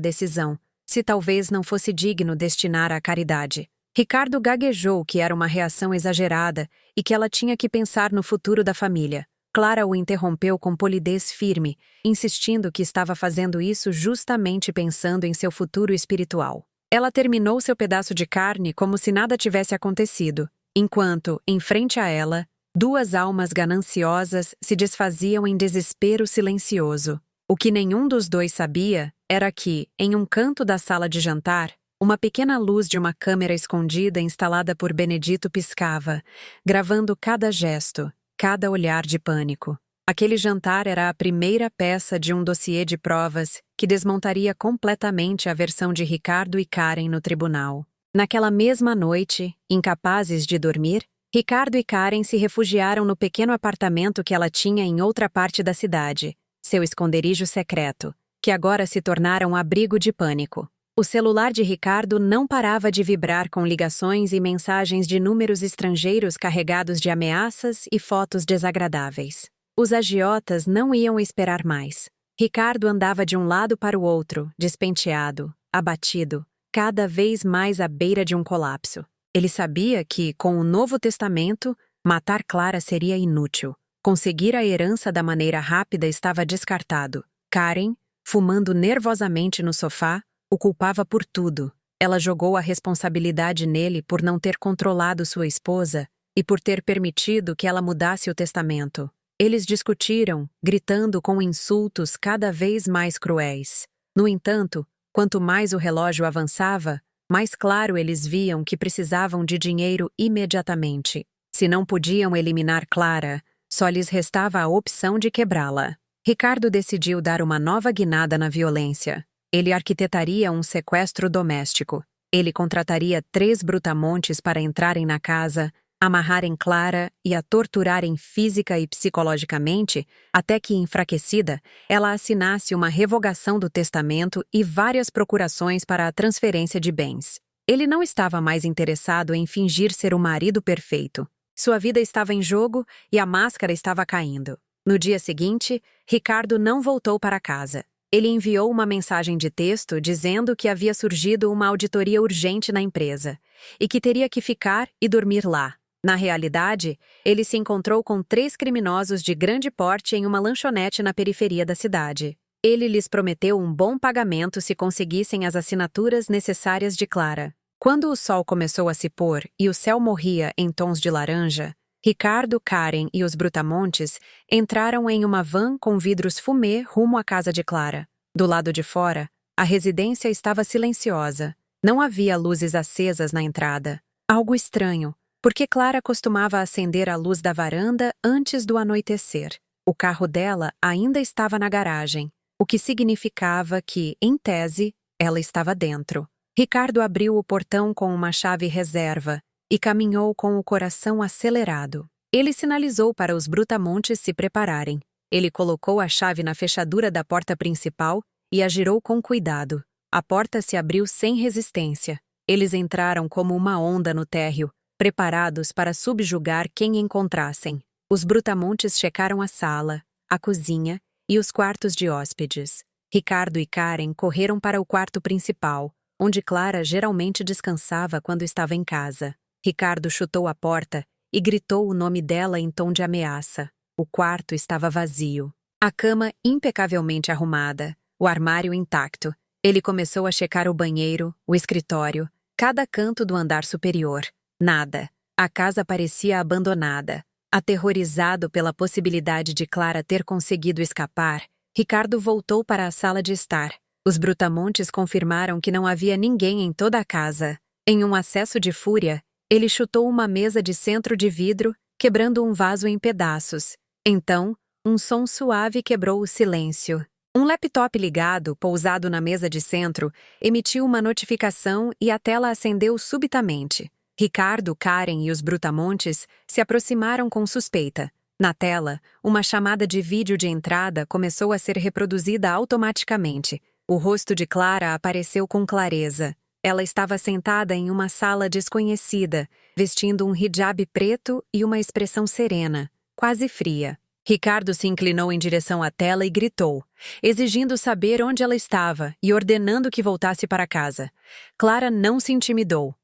decisão, se talvez não fosse digno destinar à caridade. Ricardo gaguejou que era uma reação exagerada e que ela tinha que pensar no futuro da família. Clara o interrompeu com polidez firme, insistindo que estava fazendo isso justamente pensando em seu futuro espiritual. Ela terminou seu pedaço de carne como se nada tivesse acontecido, enquanto, em frente a ela, duas almas gananciosas se desfaziam em desespero silencioso. O que nenhum dos dois sabia era que, em um canto da sala de jantar, uma pequena luz de uma câmera escondida instalada por Benedito piscava, gravando cada gesto, cada olhar de pânico. Aquele jantar era a primeira peça de um dossiê de provas que desmontaria completamente a versão de Ricardo e Karen no tribunal. Naquela mesma noite, incapazes de dormir, Ricardo e Karen se refugiaram no pequeno apartamento que ela tinha em outra parte da cidade, seu esconderijo secreto, que agora se tornara um abrigo de pânico. O celular de Ricardo não parava de vibrar com ligações e mensagens de números estrangeiros carregados de ameaças e fotos desagradáveis. Os agiotas não iam esperar mais. Ricardo andava de um lado para o outro, despenteado, abatido, cada vez mais à beira de um colapso. Ele sabia que, com o Novo Testamento, matar Clara seria inútil. Conseguir a herança da maneira rápida estava descartado. Karen, fumando nervosamente no sofá, o culpava por tudo. Ela jogou a responsabilidade nele por não ter controlado sua esposa e por ter permitido que ela mudasse o testamento. Eles discutiram, gritando com insultos cada vez mais cruéis. No entanto, Quanto mais o relógio avançava, mais claro eles viam que precisavam de dinheiro imediatamente. Se não podiam eliminar Clara, só lhes restava a opção de quebrá-la. Ricardo decidiu dar uma nova guinada na violência. Ele arquitetaria um sequestro doméstico. Ele contrataria 3 brutamontes para entrarem na casa, amarrarem Clara e a torturarem física e psicologicamente, até que, enfraquecida, ela assinasse uma revogação do testamento e várias procurações para a transferência de bens. Ele não estava mais interessado em fingir ser o marido perfeito. Sua vida estava em jogo e a máscara estava caindo. No dia seguinte, Ricardo não voltou para casa. Ele enviou uma mensagem de texto dizendo que havia surgido uma auditoria urgente na empresa e que teria que ficar e dormir lá. Na realidade, ele se encontrou com 3 criminosos de grande porte em uma lanchonete na periferia da cidade. Ele lhes prometeu um bom pagamento se conseguissem as assinaturas necessárias de Clara. Quando o sol começou a se pôr e o céu morria em tons de laranja, Ricardo, Karen e os brutamontes entraram em uma van com vidros fumê rumo à casa de Clara. Do lado de fora, a residência estava silenciosa. Não havia luzes acesas na entrada. Algo estranho, porque Clara costumava acender a luz da varanda antes do anoitecer. O carro dela ainda estava na garagem, o que significava que, em tese, ela estava dentro. Ricardo abriu o portão com uma chave reserva e caminhou com o coração acelerado. Ele sinalizou para os brutamontes se prepararem. Ele colocou a chave na fechadura da porta principal e a girou com cuidado. A porta se abriu sem resistência. Eles entraram como uma onda no térreo, preparados para subjugar quem encontrassem. Os brutamontes checaram a sala, a cozinha e os quartos de hóspedes. Ricardo e Karen correram para o quarto principal, onde Clara geralmente descansava quando estava em casa. Ricardo chutou a porta e gritou o nome dela em tom de ameaça. O quarto estava vazio. A cama impecavelmente arrumada, o armário intacto. Ele começou a checar o banheiro, o escritório, cada canto do andar superior. Nada. A casa parecia abandonada. Aterrorizado pela possibilidade de Clara ter conseguido escapar, Ricardo voltou para a sala de estar. Os brutamontes confirmaram que não havia ninguém em toda a casa. Em um acesso de fúria, ele chutou uma mesa de centro de vidro, quebrando um vaso em pedaços. Então, um som suave quebrou o silêncio. Um laptop ligado, pousado na mesa de centro, emitiu uma notificação e a tela acendeu subitamente. Ricardo, Karen e os brutamontes se aproximaram com suspeita. Na tela, uma chamada de vídeo de entrada começou a ser reproduzida automaticamente. O rosto de Clara apareceu com clareza. Ela estava sentada em uma sala desconhecida, vestindo um hijab preto e uma expressão serena, quase fria. Ricardo se inclinou em direção à tela e gritou, exigindo saber onde ela estava e ordenando que voltasse para casa. Clara não se intimidou.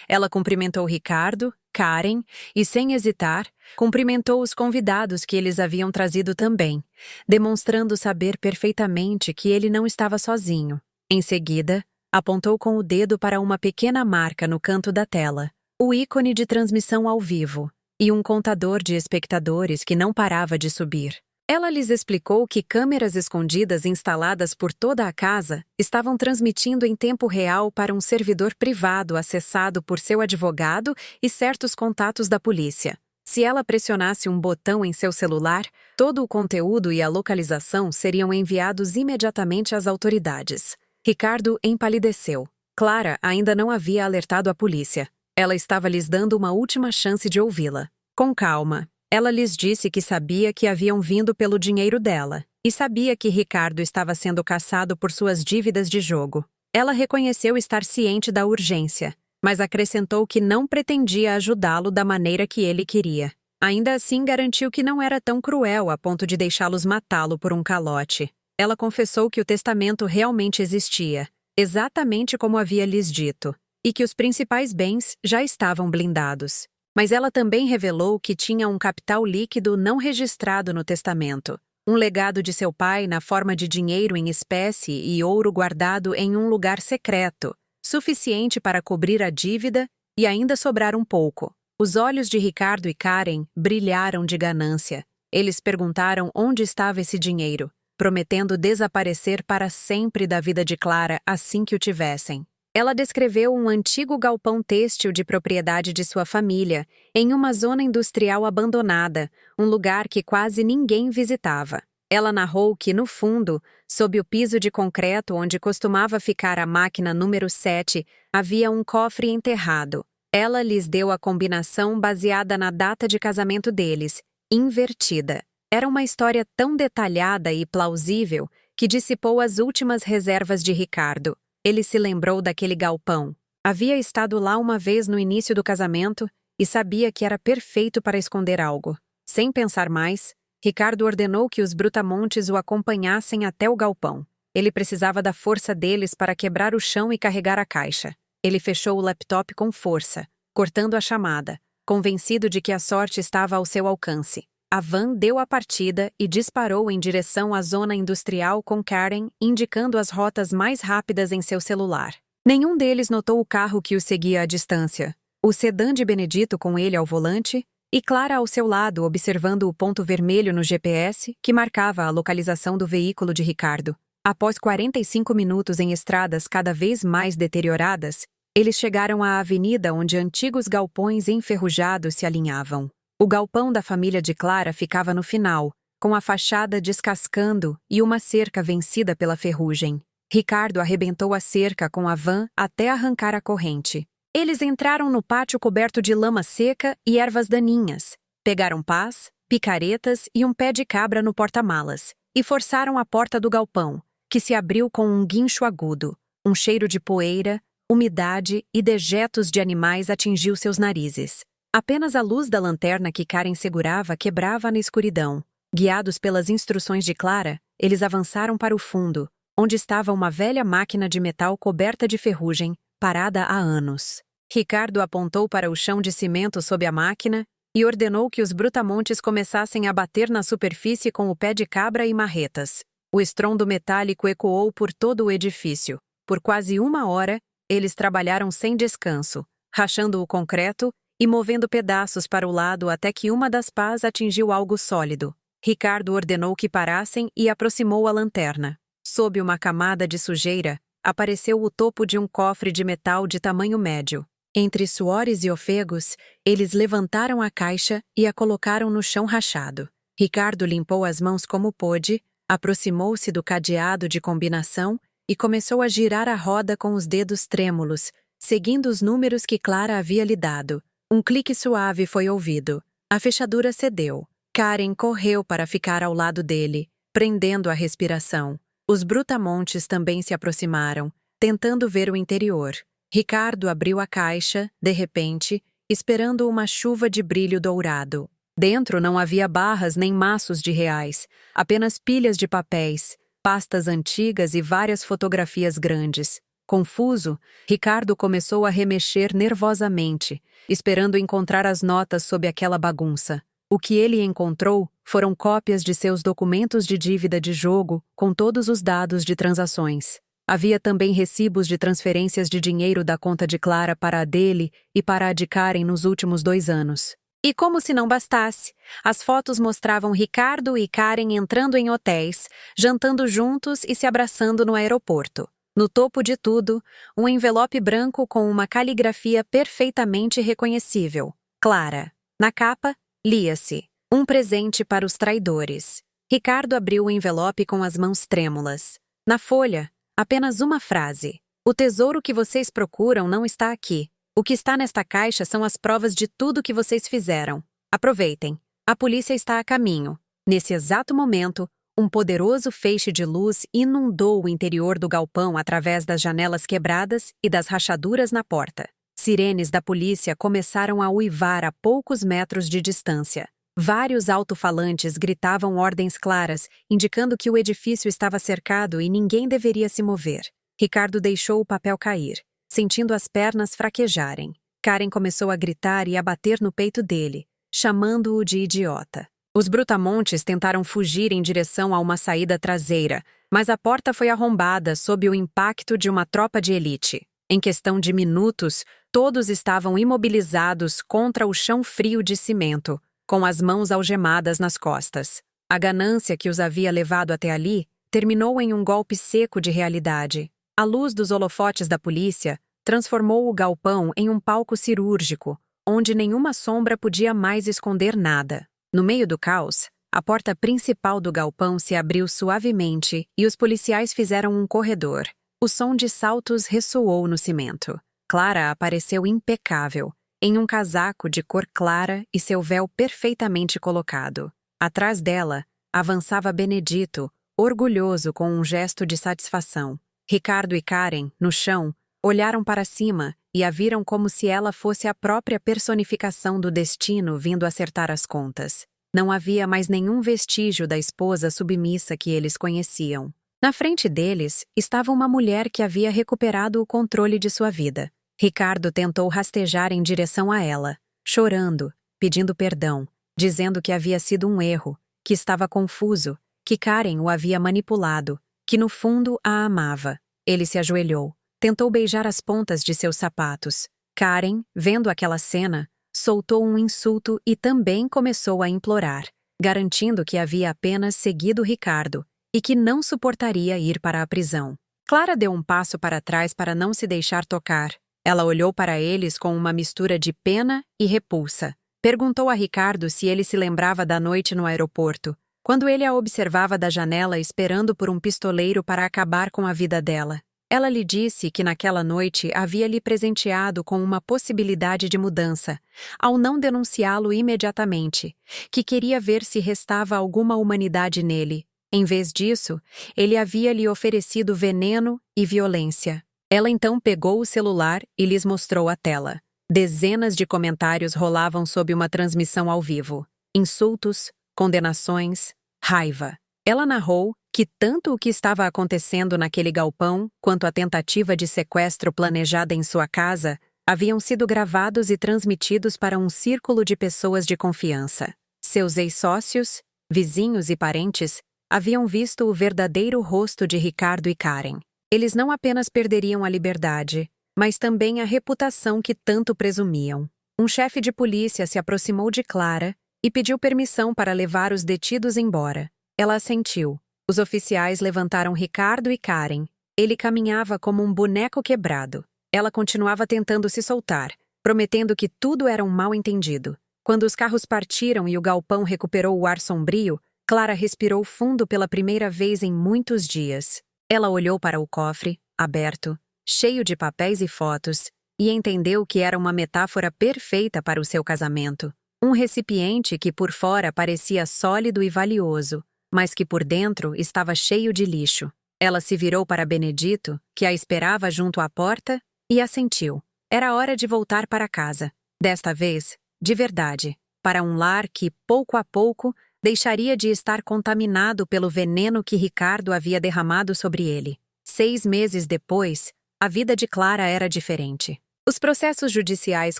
Ela cumprimentou Ricardo, Karen e, sem hesitar, cumprimentou os convidados que eles haviam trazido também, demonstrando saber perfeitamente que ele não estava sozinho. Em seguida, apontou com o dedo para uma pequena marca no canto da tela, o ícone de transmissão ao vivo, e um contador de espectadores que não parava de subir. Ela lhes explicou que câmeras escondidas instaladas por toda a casa estavam transmitindo em tempo real para um servidor privado acessado por seu advogado e certos contatos da polícia. Se ela pressionasse um botão em seu celular, todo o conteúdo e a localização seriam enviados imediatamente às autoridades. Ricardo empalideceu. Clara ainda não havia alertado a polícia. Ela estava lhes dando uma última chance de ouvi-la. Com calma, ela lhes disse que sabia que haviam vindo pelo dinheiro dela e sabia que Ricardo estava sendo caçado por suas dívidas de jogo. Ela reconheceu estar ciente da urgência, mas acrescentou que não pretendia ajudá-lo da maneira que ele queria. Ainda assim, garantiu que não era tão cruel a ponto de deixá-los matá-lo por um calote. Ela confessou que o testamento realmente existia, exatamente como havia lhes dito, e que os principais bens já estavam blindados. Mas ela também revelou que tinha um capital líquido não registrado no testamento, um legado de seu pai na forma de dinheiro em espécie e ouro guardado em um lugar secreto, suficiente para cobrir a dívida e ainda sobrar um pouco. Os olhos de Ricardo e Karen brilharam de ganância. Eles perguntaram onde estava esse dinheiro. prometendo desaparecer para sempre da vida de Clara assim que o tivessem. Ela descreveu um antigo galpão têxtil de propriedade de sua família, em uma zona industrial abandonada, um lugar que quase ninguém visitava. Ela narrou que, no fundo, sob o piso de concreto onde costumava ficar a máquina número 7, havia um cofre enterrado. Ela lhes deu a combinação baseada na data de casamento deles, invertida. Era uma história tão detalhada e plausível que dissipou as últimas reservas de Ricardo. Ele se lembrou daquele galpão. Havia estado lá uma vez no início do casamento e sabia que era perfeito para esconder algo. Sem pensar mais, Ricardo ordenou que os brutamontes o acompanhassem até o galpão. Ele precisava da força deles para quebrar o chão e carregar a caixa. Ele fechou o laptop com força, cortando a chamada, convencido de que a sorte estava ao seu alcance. A van deu a partida e disparou em direção à zona industrial com Karen indicando as rotas mais rápidas em seu celular. Nenhum deles notou o carro que o seguia à distância. O sedã de Benedito com ele ao volante e Clara ao seu lado observando o ponto vermelho no GPS que marcava a localização do veículo de Ricardo. Após 45 minutos em estradas cada vez mais deterioradas, eles chegaram à avenida onde antigos galpões enferrujados se alinhavam. O galpão da família de Clara ficava no final, com a fachada descascando e uma cerca vencida pela ferrugem. Ricardo arrebentou a cerca com a van até arrancar a corrente. Eles entraram no pátio coberto de lama seca e ervas daninhas, pegaram pás, picaretas e um pé de cabra no porta-malas, e forçaram a porta do galpão, que se abriu com um guincho agudo. Um cheiro de poeira, umidade e dejetos de animais atingiu seus narizes. Apenas a luz da lanterna que Karen segurava quebrava na escuridão. Guiados pelas instruções de Clara, eles avançaram para o fundo, onde estava uma velha máquina de metal coberta de ferrugem, parada há anos. Ricardo apontou para o chão de cimento sob a máquina e ordenou que os brutamontes começassem a bater na superfície com o pé de cabra e marretas. O estrondo metálico ecoou por todo o edifício. Por quase 1 hora, eles trabalharam sem descanso, rachando o concreto e movendo pedaços para o lado até que uma das pás atingiu algo sólido. Ricardo ordenou que parassem e aproximou a lanterna. Sob uma camada de sujeira, apareceu o topo de um cofre de metal de tamanho médio. Entre suores e ofegos, eles levantaram a caixa e a colocaram no chão rachado. Ricardo limpou as mãos como pôde, aproximou-se do cadeado de combinação e começou a girar a roda com os dedos trêmulos, seguindo os números que Clara havia lhe dado. Um clique suave foi ouvido. A fechadura cedeu. Karen correu para ficar ao lado dele, prendendo a respiração. Os brutamontes também se aproximaram, tentando ver o interior. Ricardo abriu a caixa, de repente, esperando uma chuva de brilho dourado. Dentro não havia barras nem maços de reais, apenas pilhas de papéis, pastas antigas e várias fotografias grandes. Confuso, Ricardo começou a remexer nervosamente, esperando encontrar as notas sob aquela bagunça. O que ele encontrou foram cópias de seus documentos de dívida de jogo com todos os dados de transações. Havia também recibos de transferências de dinheiro da conta de Clara para a dele e para a de Karen nos últimos 2 anos. E como se não bastasse, as fotos mostravam Ricardo e Karen entrando em hotéis, jantando juntos e se abraçando no aeroporto. No topo de tudo, um envelope branco com uma caligrafia perfeitamente reconhecível. Clara. Na capa, lia-se: um presente para os traidores. Ricardo abriu o envelope com as mãos trêmulas. Na folha, apenas uma frase: o tesouro que vocês procuram não está aqui. O que está nesta caixa são as provas de tudo que vocês fizeram. Aproveitem. A polícia está a caminho. Nesse exato momento, um poderoso feixe de luz inundou o interior do galpão através das janelas quebradas e das rachaduras na porta. Sirenes da polícia começaram a uivar a poucos metros de distância. Vários alto-falantes gritavam ordens claras, indicando que o edifício estava cercado e ninguém deveria se mover. Ricardo deixou o papel cair, sentindo as pernas fraquejarem. Karen começou a gritar e a bater no peito dele, chamando-o de idiota. Os brutamontes tentaram fugir em direção a uma saída traseira, mas a porta foi arrombada sob o impacto de uma tropa de elite. Em questão de minutos, todos estavam imobilizados contra o chão frio de cimento, com as mãos algemadas nas costas. A ganância que os havia levado até ali terminou em um golpe seco de realidade. A luz dos holofotes da polícia transformou o galpão em um palco cirúrgico, onde nenhuma sombra podia mais esconder nada. No meio do caos, a porta principal do galpão se abriu suavemente e os policiais fizeram um corredor. O som de saltos ressoou no cimento. Clara apareceu impecável, em um casaco de cor clara e seu véu perfeitamente colocado. Atrás dela, avançava Benedito, orgulhoso com um gesto de satisfação. Ricardo e Karen, no chão, olharam para cima e a viram como se ela fosse a própria personificação do destino vindo acertar as contas. Não havia mais nenhum vestígio da esposa submissa que eles conheciam. Na frente deles estava uma mulher que havia recuperado o controle de sua vida. Ricardo tentou rastejar em direção a ela, chorando, pedindo perdão, dizendo que havia sido um erro, que estava confuso, que Karen o havia manipulado, que no fundo a amava. Ele se ajoelhou, tentou beijar as pontas de seus sapatos. Karen, vendo aquela cena, soltou um insulto e também começou a implorar, garantindo que havia apenas seguido Ricardo e que não suportaria ir para a prisão. Clara deu um passo para trás para não se deixar tocar. Ela olhou para eles com uma mistura de pena e repulsa. Perguntou a Ricardo se ele se lembrava da noite no aeroporto, quando ele a observava da janela esperando por um pistoleiro para acabar com a vida dela. Ela lhe disse que naquela noite havia lhe presenteado com uma possibilidade de mudança, ao não denunciá-lo imediatamente, que queria ver se restava alguma humanidade nele. Em vez disso, ele havia lhe oferecido veneno e violência. Ela então pegou o celular e lhes mostrou a tela. Dezenas de comentários rolavam sob uma transmissão ao vivo. Insultos, condenações, raiva. Ela narrou que tanto o que estava acontecendo naquele galpão quanto a tentativa de sequestro planejada em sua casa haviam sido gravados e transmitidos para um círculo de pessoas de confiança. Seus ex-sócios, vizinhos e parentes haviam visto o verdadeiro rosto de Ricardo e Karen. Eles não apenas perderiam a liberdade, mas também a reputação que tanto presumiam. Um chefe de polícia se aproximou de Clara e pediu permissão para levar os detidos embora. Ela assentiu. Os oficiais levantaram Ricardo e Karen. Ele caminhava como um boneco quebrado. Ela continuava tentando se soltar, prometendo que tudo era um mal-entendido. Quando os carros partiram e o galpão recuperou o ar sombrio, Clara respirou fundo pela primeira vez em muitos dias. Ela olhou para o cofre, aberto, cheio de papéis e fotos, e entendeu que era uma metáfora perfeita para o seu casamento. Um recipiente que por fora parecia sólido e valioso, mas que por dentro estava cheio de lixo. Ela se virou para Benedito, que a esperava junto à porta, e assentiu. Era hora de voltar para casa. Desta vez, de verdade, para um lar que, pouco a pouco, deixaria de estar contaminado pelo veneno que Ricardo havia derramado sobre ele. 6 meses depois, a vida de Clara era diferente. Os processos judiciais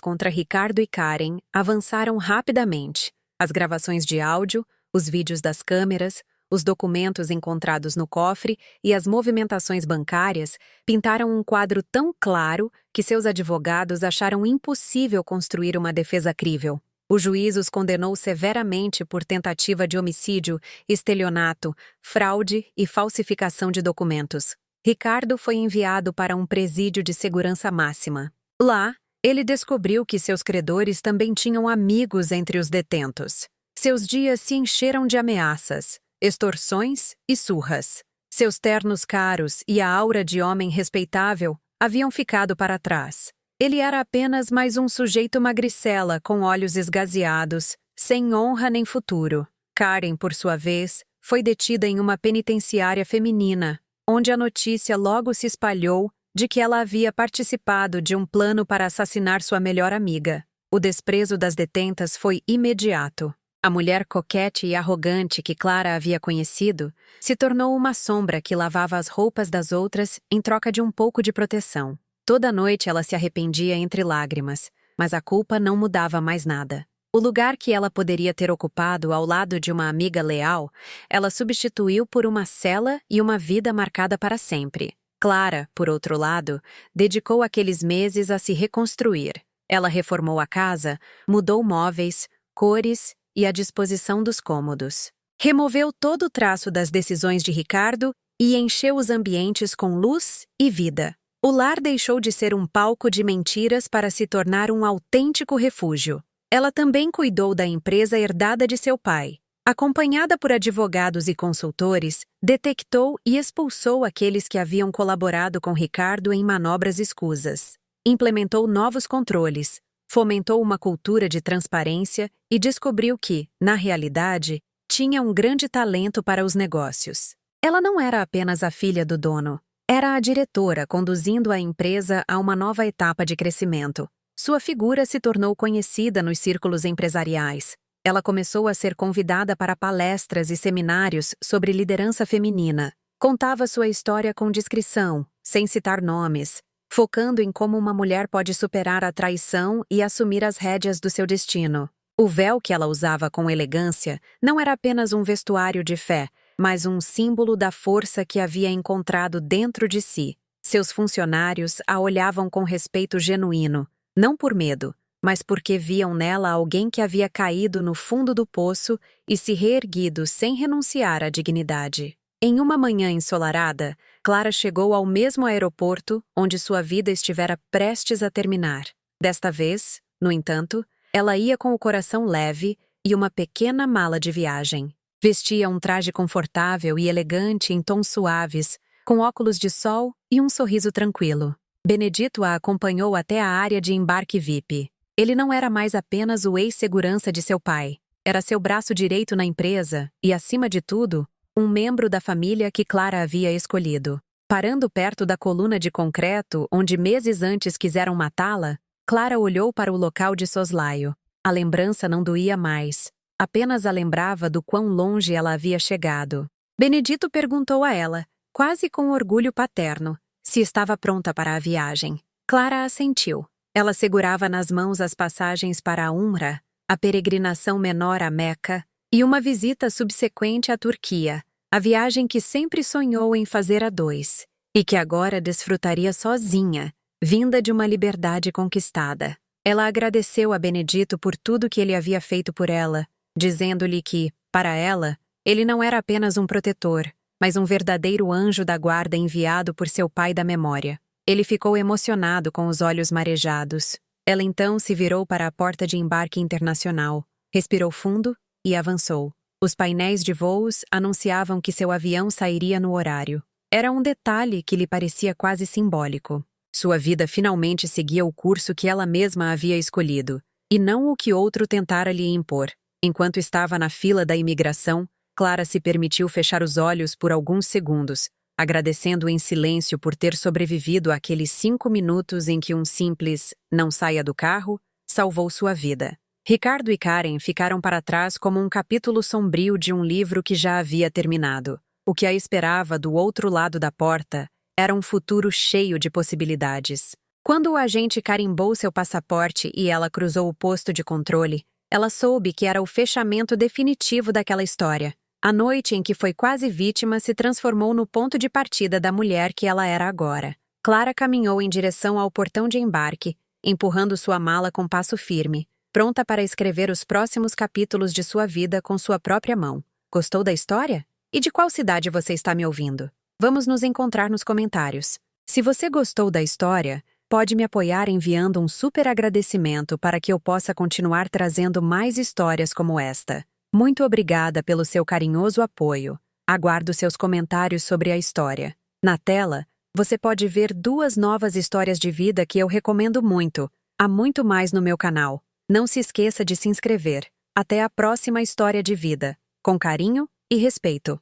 contra Ricardo e Karen avançaram rapidamente. As gravações de áudio, os vídeos das câmeras, os documentos encontrados no cofre e as movimentações bancárias pintaram um quadro tão claro que seus advogados acharam impossível construir uma defesa crível. O juiz os condenou severamente por tentativa de homicídio, estelionato, fraude e falsificação de documentos. Ricardo foi enviado para um presídio de segurança máxima. Lá, ele descobriu que seus credores também tinham amigos entre os detentos. Seus dias se encheram de ameaças, extorsões e surras. Seus ternos caros e a aura de homem respeitável haviam ficado para trás. Ele era apenas mais um sujeito magricela com olhos esgazeados, sem honra nem futuro. Karen, por sua vez, foi detida em uma penitenciária feminina, onde a notícia logo se espalhou de que ela havia participado de um plano para assassinar sua melhor amiga. O desprezo das detentas foi imediato. A mulher coquete e arrogante que Clara havia conhecido se tornou uma sombra que lavava as roupas das outras em troca de um pouco de proteção. Toda noite ela se arrependia entre lágrimas, mas a culpa não mudava mais nada. O lugar que ela poderia ter ocupado ao lado de uma amiga leal, ela substituiu por uma cela e uma vida marcada para sempre. Clara, por outro lado, dedicou aqueles meses a se reconstruir. Ela reformou a casa, mudou móveis, cores e a disposição dos cômodos. Removeu todo o traço das decisões de Ricardo e encheu os ambientes com luz e vida. O lar deixou de ser um palco de mentiras para se tornar um autêntico refúgio. Ela também cuidou da empresa herdada de seu pai. Acompanhada por advogados e consultores, detectou e expulsou aqueles que haviam colaborado com Ricardo em manobras escusas. Implementou novos controles, fomentou uma cultura de transparência e descobriu que, na realidade, tinha um grande talento para os negócios. Ela não era apenas a filha do dono, era a diretora conduzindo a empresa a uma nova etapa de crescimento. Sua figura se tornou conhecida nos círculos empresariais. Ela começou a ser convidada para palestras e seminários sobre liderança feminina. Contava sua história com discrição, sem citar nomes, focando em como uma mulher pode superar a traição e assumir as rédeas do seu destino. O véu que ela usava com elegância não era apenas um vestuário de fé, mas um símbolo da força que havia encontrado dentro de si. Seus funcionários a olhavam com respeito genuíno, não por medo, mas porque viam nela alguém que havia caído no fundo do poço e se reerguido sem renunciar à dignidade. Em uma manhã ensolarada, Clara chegou ao mesmo aeroporto onde sua vida estivera prestes a terminar. Desta vez, no entanto, ela ia com o coração leve e uma pequena mala de viagem. Vestia um traje confortável e elegante em tons suaves, com óculos de sol e um sorriso tranquilo. Benedito a acompanhou até a área de embarque VIP. Ele não era mais apenas o ex-segurança de seu pai. Era seu braço direito na empresa e, acima de tudo, um membro da família que Clara havia escolhido. Parando perto da coluna de concreto onde meses antes quiseram matá-la, Clara olhou para o local de soslaio. A lembrança não doía mais. Apenas a lembrava do quão longe ela havia chegado. Benedito perguntou a ela, quase com orgulho paterno, se estava pronta para a viagem. Clara assentiu. Ela segurava nas mãos as passagens para a Umra, a peregrinação menor a Meca, e uma visita subsequente à Turquia, a viagem que sempre sonhou em fazer a dois, e que agora desfrutaria sozinha, vinda de uma liberdade conquistada. Ela agradeceu a Benedito por tudo que ele havia feito por ela, dizendo-lhe que, para ela, ele não era apenas um protetor, mas um verdadeiro anjo da guarda enviado por seu pai da memória. Ele ficou emocionado com os olhos marejados. Ela então se virou para a porta de embarque internacional, respirou fundo e avançou. Os painéis de voos anunciavam que seu avião sairia no horário. Era um detalhe que lhe parecia quase simbólico. Sua vida finalmente seguia o curso que ela mesma havia escolhido, e não o que outro tentara lhe impor. Enquanto estava na fila da imigração, Clara se permitiu fechar os olhos por alguns segundos, agradecendo em silêncio por ter sobrevivido àqueles 5 minutos em que um simples "não saia do carro" salvou sua vida. Ricardo e Karen ficaram para trás como um capítulo sombrio de um livro que já havia terminado. O que a esperava do outro lado da porta era um futuro cheio de possibilidades. Quando o agente carimbou seu passaporte e ela cruzou o posto de controle, ela soube que era o fechamento definitivo daquela história. A noite em que foi quase vítima se transformou no ponto de partida da mulher que ela era agora. Clara caminhou em direção ao portão de embarque, empurrando sua mala com passo firme, pronta para escrever os próximos capítulos de sua vida com sua própria mão. Gostou da história? E de qual cidade você está me ouvindo? Vamos nos encontrar nos comentários. Se você gostou da história, pode me apoiar enviando um super agradecimento para que eu possa continuar trazendo mais histórias como esta. Muito obrigada pelo seu carinhoso apoio. Aguardo seus comentários sobre a história. Na tela, você pode ver 2 novas histórias de vida que eu recomendo muito. Há muito mais no meu canal. Não se esqueça de se inscrever. Até a próxima história de vida. Com carinho e respeito.